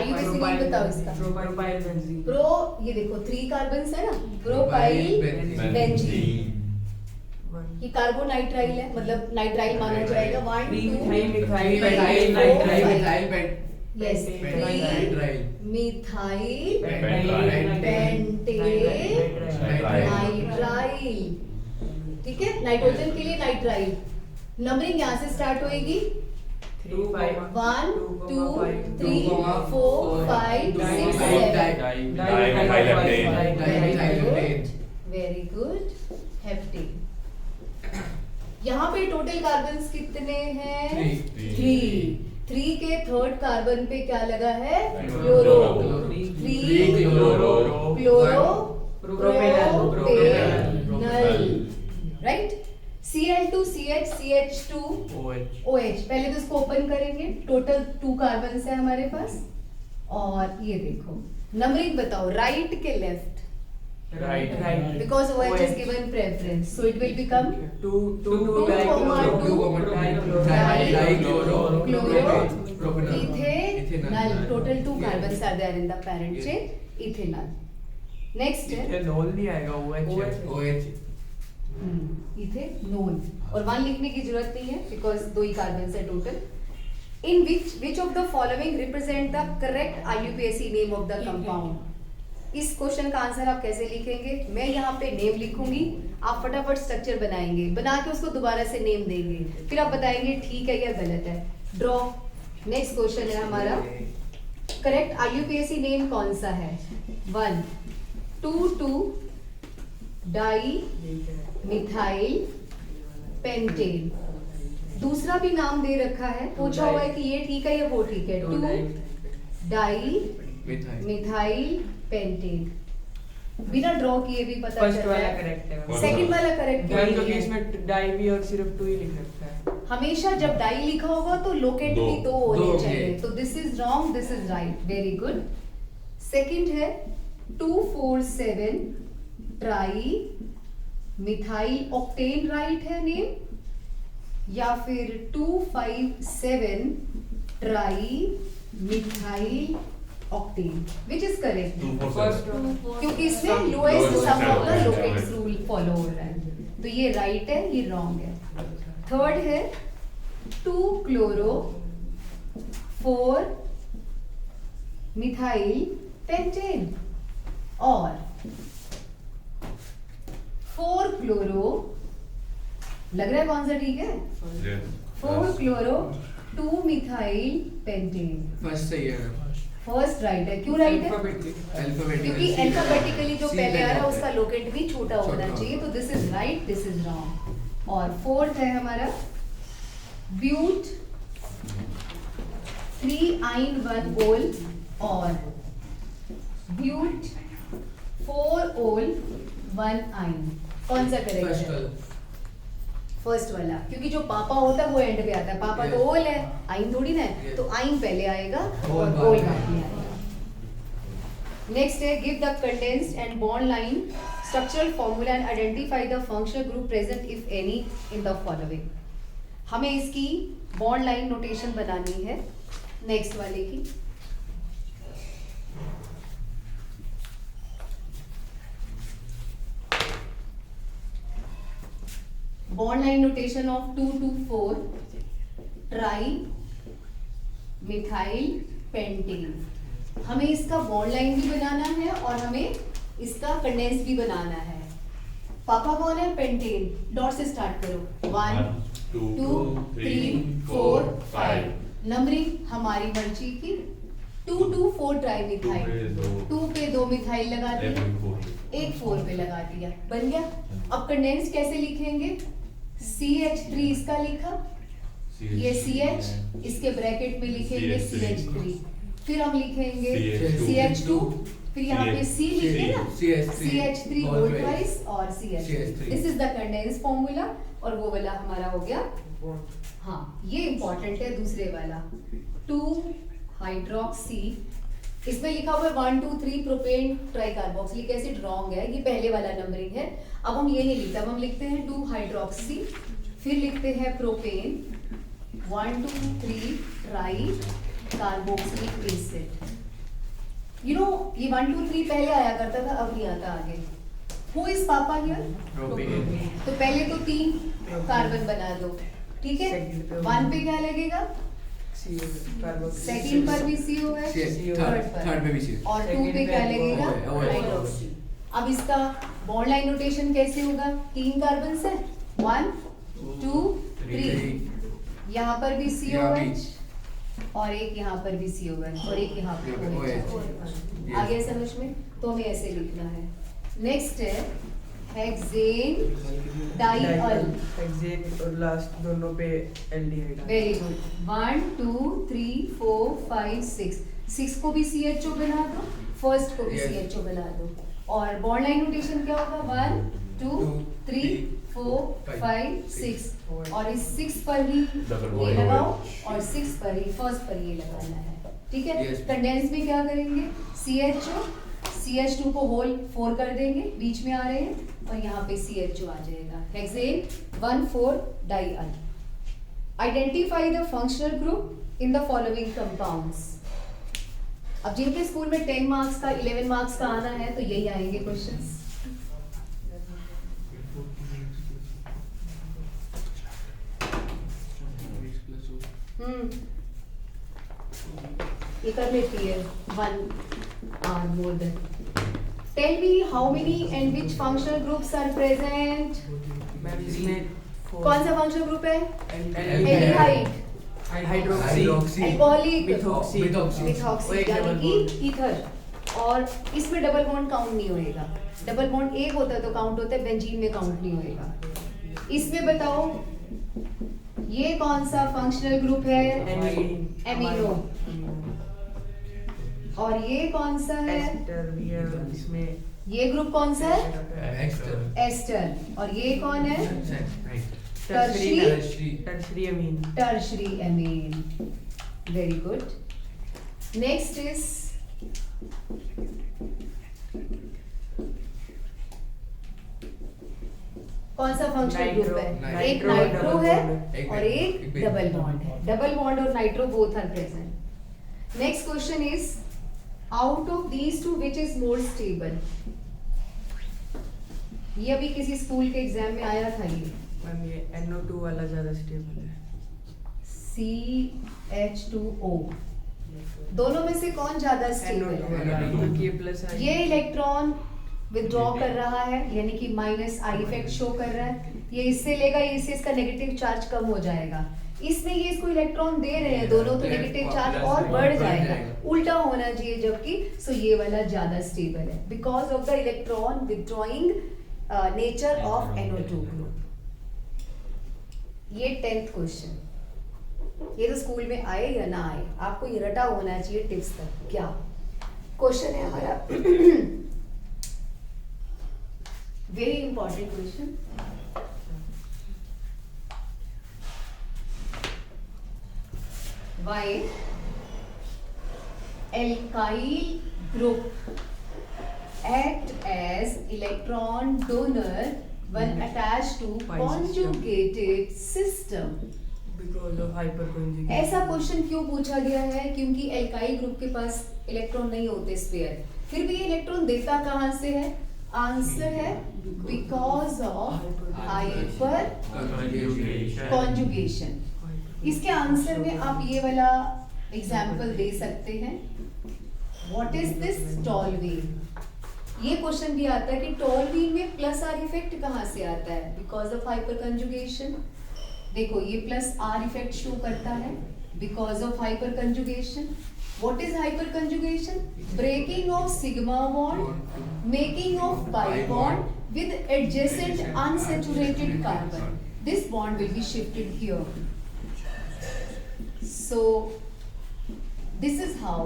IUPAC name बताओ इसका. Propyl benzene. प्रो, ये देखो 3 कार्बन्स है ना, प्रोपाइल बेंजीन. ये कार्बोनाइट्राइल है, मतलब नाइट्राइल माना जाएगा. 1 2 methyl Methyl, methyl nitrile, five. methyl, pen- yes Nitrile. Methyl Pentane. Pentane Nitrile. Nitrile. ठीक है, नाइट्रोजन के लिए नाइट्राइल. नंबरिंग यहाँ से स्टार्ट होएगी 2 5 1 2 3 4 5 6 7. Very good. हेप्टेन. यहाँ पे टोटल कार्बन्स कितने हैं? Three. 3 के थर्ड कार्बन पे क्या लगा है? Chloro. Chloro. Three chloro chloro. Propanal. Propanal. Right. Cl2 CH CH2 OH. पहले तो इसको ओपन करेंगे. टोटल 2 कार्बन है हमारे पास. और ये देखो नंबरिंग बताओ राइट के left. Right. Because OH is OH. given preference, so it will become 2 2 Two comma two. Dichloro. chloro, Ethanol. ethanol. Total 2 carbons are there in the parent chain. Ethanol. Next है ethanol नहीं आएगा OH. OH. ethanol. और 1 लिखने की जरूरत नहीं है because 2 he carbon है total. In which of the following represent the correct IUPAC name of the compound? इस क्वेश्चन का आंसर आप कैसे लिखेंगे? मैं यहाँ पे नेम लिखूंगी, आप फटाफट स्ट्रक्चर बनाएंगे, बना के उसको दोबारा से नेम देंगे, फिर आप बताएंगे ठीक है या गलत है. ड्रॉ. नेक्स्ट क्वेश्चन है हमारा करेक्ट IUPAC नेम कौन सा है? 1 2 2 डाई मिथाइल पेंटेन. दूसरा भी नाम दे रखा है, पूछा हुआ है कि ये ठीक है या वो ठीक है. 2 डाई Methyl. Methyl pentane. बिना ड्रॉ किए भी पता फर्स्ट चल वाला रहा है. करेक्ट है. सेकंड वाला करेक्ट ध्यान दो कि है. इसमें डाई भी और सिर्फ 2 ही लिख रखा है. हमेशा जब डाई लिखा होगा तो लोकेट दो. भी 2 होने दो, चाहिए. ये. तो this is wrong, this is right. Very good. Second है 247 ट्राई मिथाइल ऑक्टेन. राइट है नेम, या फिर 257 tri methyl octane. Which is correct? First क्योंकि इसमें Lowest lowest sum of the sum, locants right. Rule follow हो रहा है. तो ये राइट है, ये रॉन्ग है. थर्ड है 2 क्लोरो 4 मिथाइल पेंटेन और 4 क्लोरो. लग रहा है कौन सा ठीक है? 4 क्लोरो 2 मिथाइल पेंटेन. फर्स्ट सही है. फर्स्ट राइट है. क्यों राइट है? Alphabetically. क्योंकि अल्फाबेटिकली जो C पहले आ रहा है लगा उसका लोकेट भी छोटा होना छोटा चाहिए. होगा. तो this is right, this is wrong. और फोर्थ है हमारा ब्यूट 3 आइन 1 ओल और ब्यूट 4 ओल 1 आइन। कौन सा करेक्ट फर्स्ट है? वाला। फर्स्ट वाला, क्योंकि जो पापा होता है वो एंड पे आता है। पापा तो Yes. ओल है, आइन थोड़ी ना है, Yes. तो आइन पहले आएगा और बाद ओल में बाद में आएगा। नेक्स्ट है give the condensed and bond line structural formula and identify the functional group present if any in the following. हमें इसकी बॉन्ड लाइन नोटेशन बनानी है नेक्स्ट वाले की। Bond line notation of 2,2,4 tri methyl pentane. हमें इसका bond line भी बनाना है और हमें इसका कंडेंस भी बनाना है। पापा कौन है? पेंटेन। डॉट से स्टार्ट करो। 1 2 3 4 5। नंबरिंग हमारी मर्जी की। 2 2 4 ट्राई मिथाइल। 2 पे 2 मिथाइल लगा दिया, एक 4 पे लगा दिया, बन गया। अब कंडेंस कैसे लिखेंगे? CH3 इसका लिखा, ये CH, इसके ब्रैकेट में लिखेंगे CH3, फिर हम लिखेंगे CH2, फिर यहाँ पे C लिखे ना, CH3 होल ट्वाइस और CH3। This is the condense formula और वो वाला हमारा हो गया। हाँ, ये इंपॉर्टेंट है दूसरे वाला। 2 हाइड्रोक्सी, इसमें लिखा हुआ है 1 2 3 प्रोपेन ट्राइकार्बोक्सिलिक एसिड, रॉन्ग है, ये पहले वाला नंबरिंग है। अब हम ये नहीं लिखते, अब हम लिखते हैं 2 हाइड्रोक्सी, फिर लिखते हैं propane 1 2 3 try carboxylic acid. You know ये 1 2 3 पहले आया करता था, अब नहीं आता आगे। Who is papa here? तो पहले तो 3 कार्बन बना दो, ठीक है। 1 पे क्या लगेगा? सेकंड पर भी CO है, थर्ड पे भी CO। और 2 पे क्या लगेगा? OH। हाइड्रोक्सी। अब इसका बॉन्ड लाइन नोटेशन कैसे होगा? 3 कार्बन से 1 2 3, यहाँ पर भी COH और एक यहाँ पर भी COH और एक यहाँ पर OH। आ गया समझ में? तो हमें ऐसे लिखना है। नेक्स्ट है हेक्सेन डाइअल। हेक्सेन और लास्ट दोनों पे एल्डिहाइड। Very good. 1 2 3 4 5 6, 6 को भी CHO बना दो, फर्स्ट को भी Yes. CHO बना दो। और बॉन्ड लाइन नोटेशन क्या होगा? 1 2 3 4 5 6, और इस 6 पर ही ये लगाओ और 6 पर ही फर्स्ट पर ये लगाना है, ठीक है। Yes. कंडेंस में क्या करेंगे? CHO CH2 को होल 4 कर देंगे, बीच में आ रहे हैं, और यहाँ पे CHO आ जाएगा। Hexane 1 4 diol. Identify the functional group in the following compounds. अब जिनके स्कूल में 10 मार्क्स का 11 मार्क्स का आना है तो यही आएंगे क्वेश्चंस। ये कर लेती है 1 are more than. Tell me how many and which functional groups are present? Ma'am इसमें कौन सा फंक्शनल ग्रुप है? Aldehyde, hydroxy, alcoholic, methoxy, methoxy यानी कि ईथर। और इसमें डबल बॉन्ड काउंट नहीं होएगा। डबल बॉन्ड एक होता है तो काउंट होता है, बेंजीन में काउंट नहीं होएगा। इसमें बताओ ये कौन सा फंक्शनल ग्रुप है? एमिनो। और ये कौन सा है? इसमें ये ग्रुप कौन सा है? एस्टर। और ये कौन है? Tertiary Amin. Tertiary Amin. Very good. Next is कौन सा फंक्शनल ग्रुप है? एक नाइट्रो है और एक डबल बॉन्ड है। डबल बॉन्ड और nitro both are present. Next question is out of these two which is more stable? ये अभी किसी स्कूल के एग्जाम में आया था। ये मैम ये NO2 वाला ज्यादा स्टेबल है। CH2O। दोनों में से कौन ज्यादा स्टेबल NO2 है? वाला, क्योंकि ये प्लस है। ये इलेक्ट्रॉन विथड्रॉ कर रहा है, यानी कि -I इफेक्ट शो कर रहा है। ये इससे लेगा, इससे इसका नेगेटिव चार्ज कम हो जाएगा। इसमें ये इसको इलेक्ट्रॉन दे रहे हैं दोनों, तो नेगेटिव चार्ज और बढ़ जाएगा। उल्टा होना चाहिए, जबकि सो ये वाला ज्यादा स्टेबल है because of the electron withdrawing nature of NO2 group. ये 10th क्वेश्चन। ये तो स्कूल में आए या ना आए, आपको ये रटा होना चाहिए टिप्स तक। क्या क्वेश्चन है हमारा? Very important question. Why alkyl group act as electron donor when attached to conjugated system? Because of hyperconjugation. ऐसा क्वेश्चन क्यों पूछा गया है? क्योंकि एल्काइल ग्रुप के पास इलेक्ट्रॉन नहीं होते स्पेयर, फिर भी ये इलेक्ट्रॉन देता कहाँ से है? आंसर है बिकॉज ऑफ हाइपर कॉन्जुगेशन। इसके आंसर में आप ये वाला एग्जाम्पल दे सकते हैं। What is this toluene? ये क्वेश्चन भी आता है कि टॉलवीन में प्लस आर इफेक्ट कहाँ से आता है? Because of hyperconjugation. देखो ये प्लस आर इफेक्ट शो करता है because of hyperconjugation. What is hyperconjugation? Breaking of sigma bond, making of pi bond with adjacent unsaturated carbon. This bond will be shifted here. So this is how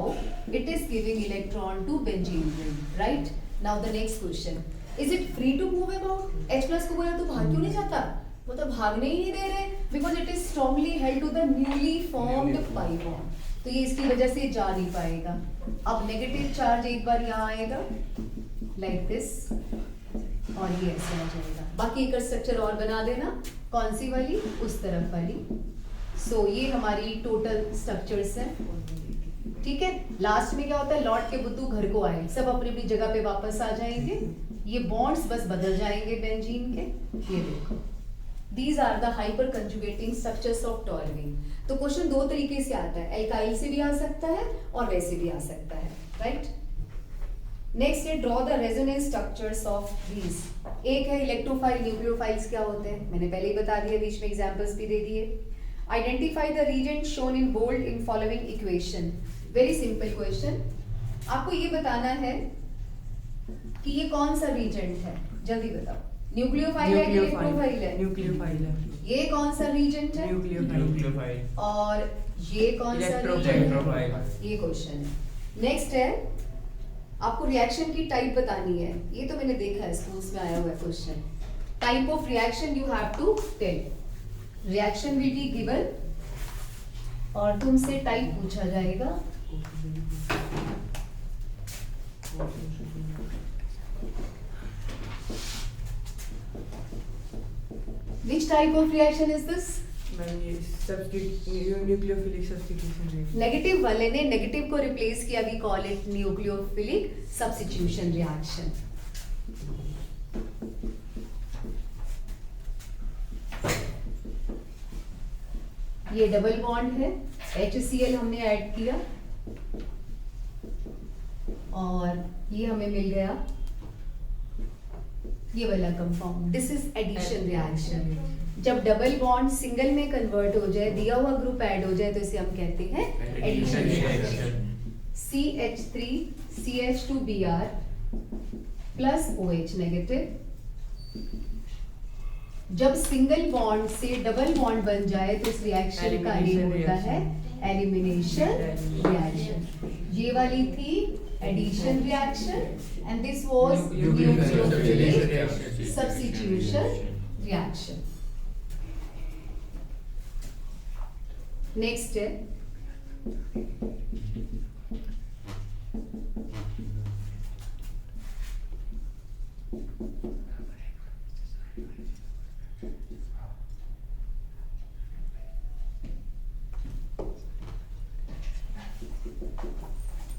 it is giving electron to benzene ring, right? Now the next question, is it free to move about? H plus को बोला तो भाग क्यों नहीं जाता? वो तो भागने ही नहीं दे रहे, because it is strongly held to the newly formed pi bond. तो ये इसकी वजह से जा नहीं पाएगा। अब नेगेटिव चार्ज एक बार यहाँ आएगा like this और ये ऐसे आ जाएगा। बाकी एक स्ट्रक्चर और बना देना। कौन सी वाली? उस तरफ वाली। सो ये हमारी टोटल स्ट्रक्चर्स हैं। ठीक है, लास्ट में क्या होता है? लौट के बुद्धू घर को आए, सब अपनी अपनी जगह पे वापस आ जाएंगे। ये बॉन्ड्स बस बदल जाएंगे बेंजीन के। ये देखो, these are the hyperconjugating structures of toluene. तो क्वेश्चन दो तरीके से आता है, एल्काइल से भी आ सकता है और वैसे भी आ सकता है, राइट? नेक्स्ट है draw the resonance structures of these. एक है इलेक्ट्रोफाइल, न्यूक्लियोफाइल्स क्या होते हैं मैंने पहले ही बता दिया, बीच में एग्जांपल्स भी दे दिए। Identify the reagent shown in bold in following equation. Very simple question. आपको ये बताना है कि ये कौन सा रीजेंट है, जल्दी बताओ। न्यूक्लियोफाइल है, इलेक्ट्रोफाइल है? न्यूक्लियोफाइल है। ये कौन सा रीजेंट है? न्यूक्लियोफाइल। और ये कौन सा रीजेंट है? इलेक्ट्रोफाइल। ये क्वेश्चन है। नेक्स्ट है आपको रिएक्शन की टाइप बतानी है। ये तो मैंने देखा है, स्कूल्स में आया हुआ है question. Type of reaction you have to tell. Reaction will be given और तुमसे टाइप पूछा जाएगा। Which type of reaction is this? Ma'am ये न्यूक्लियोफिलिक सब्स्टिट्यूशन। नेगेटिव वाले ने नेगेटिव को रिप्लेस किया, we call it nucleophilic substitution reaction. ये डबल बॉन्ड है, HCl हमने ऐड किया और ये हमें मिल गया ये वाला compound. This is addition reaction. जब डबल बॉन्ड सिंगल में कन्वर्ट हो जाए, दिया हुआ ग्रुप ऐड हो जाए, तो इसे हम कहते हैं addition reaction. CH3 CH2Br plus OH negative. जब सिंगल बॉन्ड से डबल बॉन्ड बन जाए तो इस रिएक्शन का नेम होता है एलिमिनेशन रिएक्शन। ये वाली थी addition reaction and this was nucleophilic substitution reaction. Next है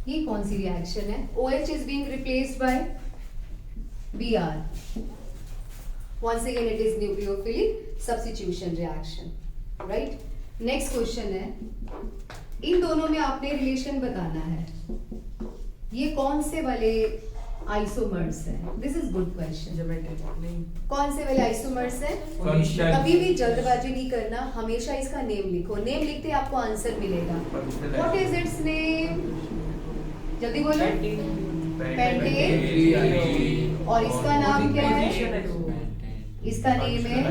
ये कौन सी रिएक्शन है? OH is being replaced by Br. Once again it is nucleophilic substitution reaction, right? Next question है, इन दोनों में आपने रिलेशन बताना है। ये कौन से वाले आइसोमर्स हैं? This is good question. नहीं। कौन से वाले आइसोमर्स हैं? कभी भी जल्दबाजी नहीं करना, हमेशा इसका नेम लिखो। नेम लिखते ही आपको आंसर मिलेगा। What is its name? जल्दी बोलो। पेंटेन। और इसका नाम क्या है? इसका नेम है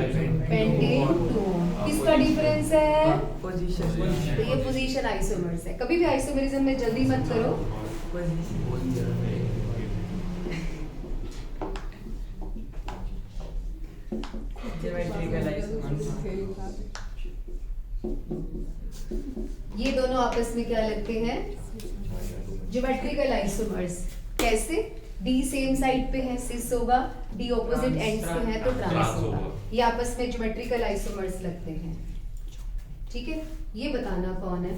पेंटेटोन। किसका डिफरेंस है? पोजीशन तो ये पोजीशन आइसोमर्स है। कभी भी आइसोमेरिज्म में जल्दी मत करो। Geometrical isomers. ये दोनों आपस में क्या लगते हैं? Geometrical isomers. कैसे? डी सेम साइड पे है, सिस होगा, डी ऑपोजिट एंड्स पे है तो ट्रांस होगा। ये आपस में ज्योमेट्रिकल आइसोमर्स लगते हैं। ठीक है, ये बताना कौन है?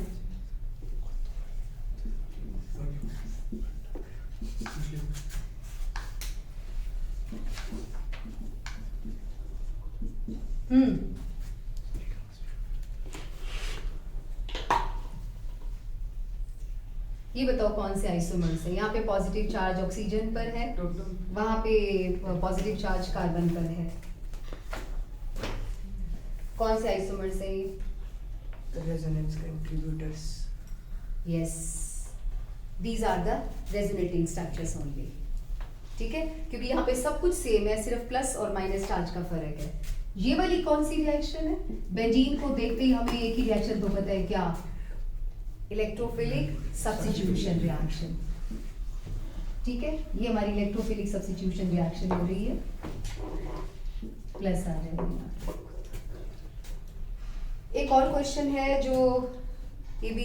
ये बताओ कौन से आइसोमर्स है? यहाँ पे पॉजिटिव चार्ज ऑक्सीजन पर है, वहां पे पॉजिटिव चार्ज कार्बन पर है। कौन से आइसोमर्स है ये? Resonance contributors. Yes, these are the resonating structures only. ठीक है, क्योंकि यहाँ पे सब कुछ सेम है, सिर्फ प्लस और माइनस चार्ज का फर्क है। ये वाली कौन सी रिएक्शन है? बेंजीन को देखते ही हमें एक ही रिएक्शन तो पता है, क्या? Electrophilic substitution reaction. ठीक है, ये हमारी इलेक्ट्रोफिलिक सब्स्टिट्यूशन रिएक्शन हो रही है। प्लस आ जाएगा। एक और क्वेश्चन है जो ये भी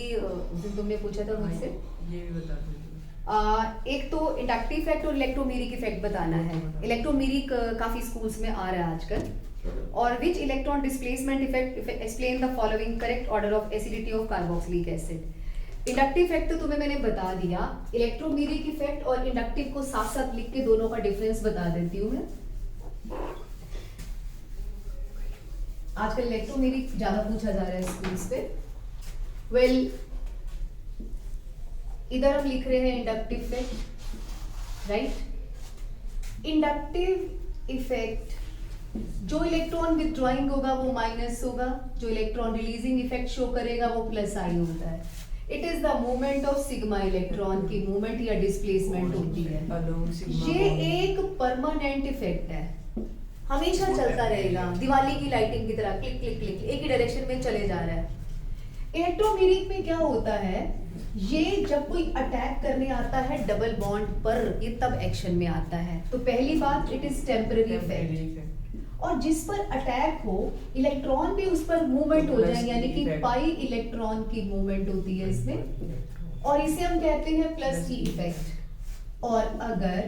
तुमने पूछा था मुझसे। ये भी बता दो। एक तो इंडक्टिव इफेक्ट और इलेक्ट्रोमेरिक इफेक्ट बताना है। इलेक्ट्रोमेरिक काफी स्कूल्स में आ रहा है आजकल। और which electron displacement effect explain the following correct order of acidity of carboxylic acid. Inductive effect तो तुम्हें मैंने बता दिया। इलेक्ट्रोमेरिक इफेक्ट और इंडक्टिव को साथ साथ लिख के दोनों का डिफरेंस बता देती हूँ मैं। आजकल इलेक्ट्रोमेरिक ज्यादा पूछा जा रहा है स्कूल्स पे। वेल, इधर हम लिख रहे हैं inductive effect, right? Inductive effect, जो इलेक्ट्रॉन विथड्रॉइंग होगा वो माइनस होगा, जो इलेक्ट्रॉन रिलीजिंग इफेक्ट शो करेगा वो प्लस आई होता है। It is the movement of sigma electron की मूवमेंट या डिस्प्लेसमेंट होती है। ये एक परमानेंट इफेक्ट है, हमेशा चलता रहेगा, दिवाली की लाइटिंग की तरह क्लिक क्लिक क्लिक एक ही डायरेक्शन में चले जा रहा है। इलेक्ट्रोमेरिक में क्या होता है, ये जब कोई अटैक करने आता है डबल बॉन्ड पर, ये तब एक्शन में आता है। तो पहली बात, इट इज टेम्पररी इफेक्ट। और जिस पर अटैक हो इलेक्ट्रॉन भी उस पर मूवमेंट हो जाए, यानी कि पाई इलेक्ट्रॉन की मूवमेंट होती है इसमें, और इसे हम कहते हैं प्लस ई इफेक्ट। और अगर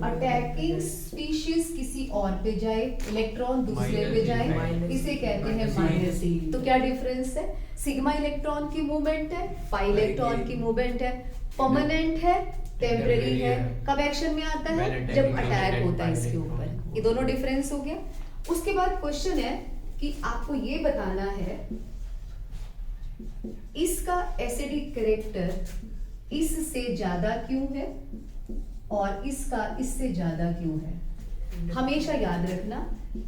अटैकिंग स्पीशीज किसी और पे जाए, इलेक्ट्रॉन दूसरे पे जाए, इसे कहते हैं माइनस ई। तो क्या डिफरेंस है? सिग्मा इलेक्ट्रॉन की मूवमेंट है, पाई इलेक्ट्रॉन की मूवमेंट है, परमानेंट है, टेम्पररी है। कब एक्शन में आता है? जब अटैक होता है इसके ऊपर। ये दोनों डिफरेंस हो गया। उसके बाद क्वेश्चन है कि आपको ये बताना है इसका एसिडिक कैरेक्टर इससे ज्यादा क्यों है और इसका इससे ज्यादा क्यों है। हमेशा याद रखना,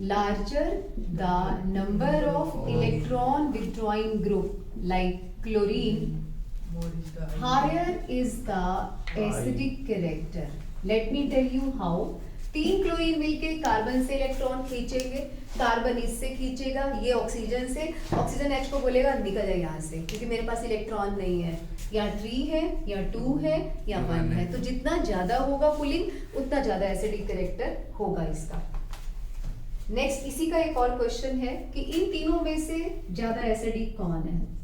larger the number of electron withdrawing group like chlorine, higher is the acidic character. Let me tell you how. 3 chlorine मिलके कार्बन से इलेक्ट्रॉन खींचेंगे, कार्बन इससे खींचेगा, ये ऑक्सीजन से, ऑक्सीजन H को बोलेगा निकल जाए यहाँ से क्योंकि मेरे पास इलेक्ट्रॉन नहीं है, या 3 है या 2 है या 1 है। तो जितना ज्यादा होगा पुलिंग उतना ज्यादा एसिडिक कैरेक्टर होगा इसका। नेक्स्ट, इसी का एक और क्वेश्चन है कि इन तीनों में से ज्यादा एसिडिक कौन है।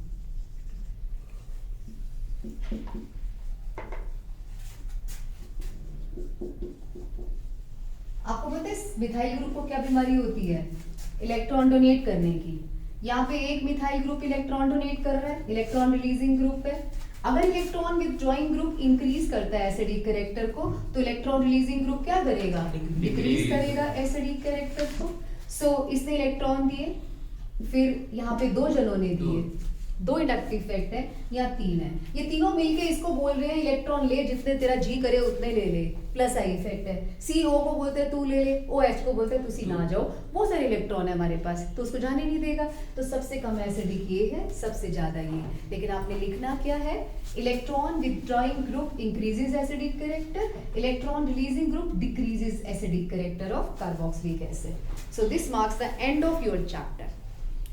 आपको पता है मिथाइल ग्रुप को क्या बीमारी होती है? इलेक्ट्रॉन डोनेट करने की। यहाँ पे एक मिथाइल ग्रुप इलेक्ट्रॉन डोनेट कर रहा है, इलेक्ट्रॉन रिलीजिंग ग्रुप है। अगर इलेक्ट्रॉन विथड्रॉइंग ग्रुप इंक्रीज करता है एसिडिक कैरेक्टर को, तो इलेक्ट्रॉन रिलीजिंग ग्रुप क्या करेगा? डिक्रीज करेगा एसिडिक कैरेक्टर को। सो इसने इलेक्ट्रॉन दिए, फिर यहाँ पे 2 जनों ने दिए, दो इंडक्टिव इफेक्ट है या तीन है, ये तीनों मिलके इसको बोल रहे हैं इलेक्ट्रॉन ले जितने तेरा जी करे उतने ले ले, प्लस आई इफेक्ट है। सी ओ को बोलते हैं तू ले ले, ओ एच को बोलते हैं तू सी ना जाओ, बहुत सारे इलेक्ट्रॉन है हमारे पास तो उसको जाने नहीं देगा। तो सबसे कम एसिडिक ये है, सबसे ज्यादा ये। लेकिन आपने लिखना क्या है, electron withdrawing group increases acidic character, electron releasing group decreases acidic character of carboxylic acid. So this marks the end of your chapter.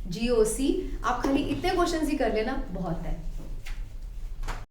GOC आप खाली इतने क्वेश्चन ही कर लेना, बहुत है।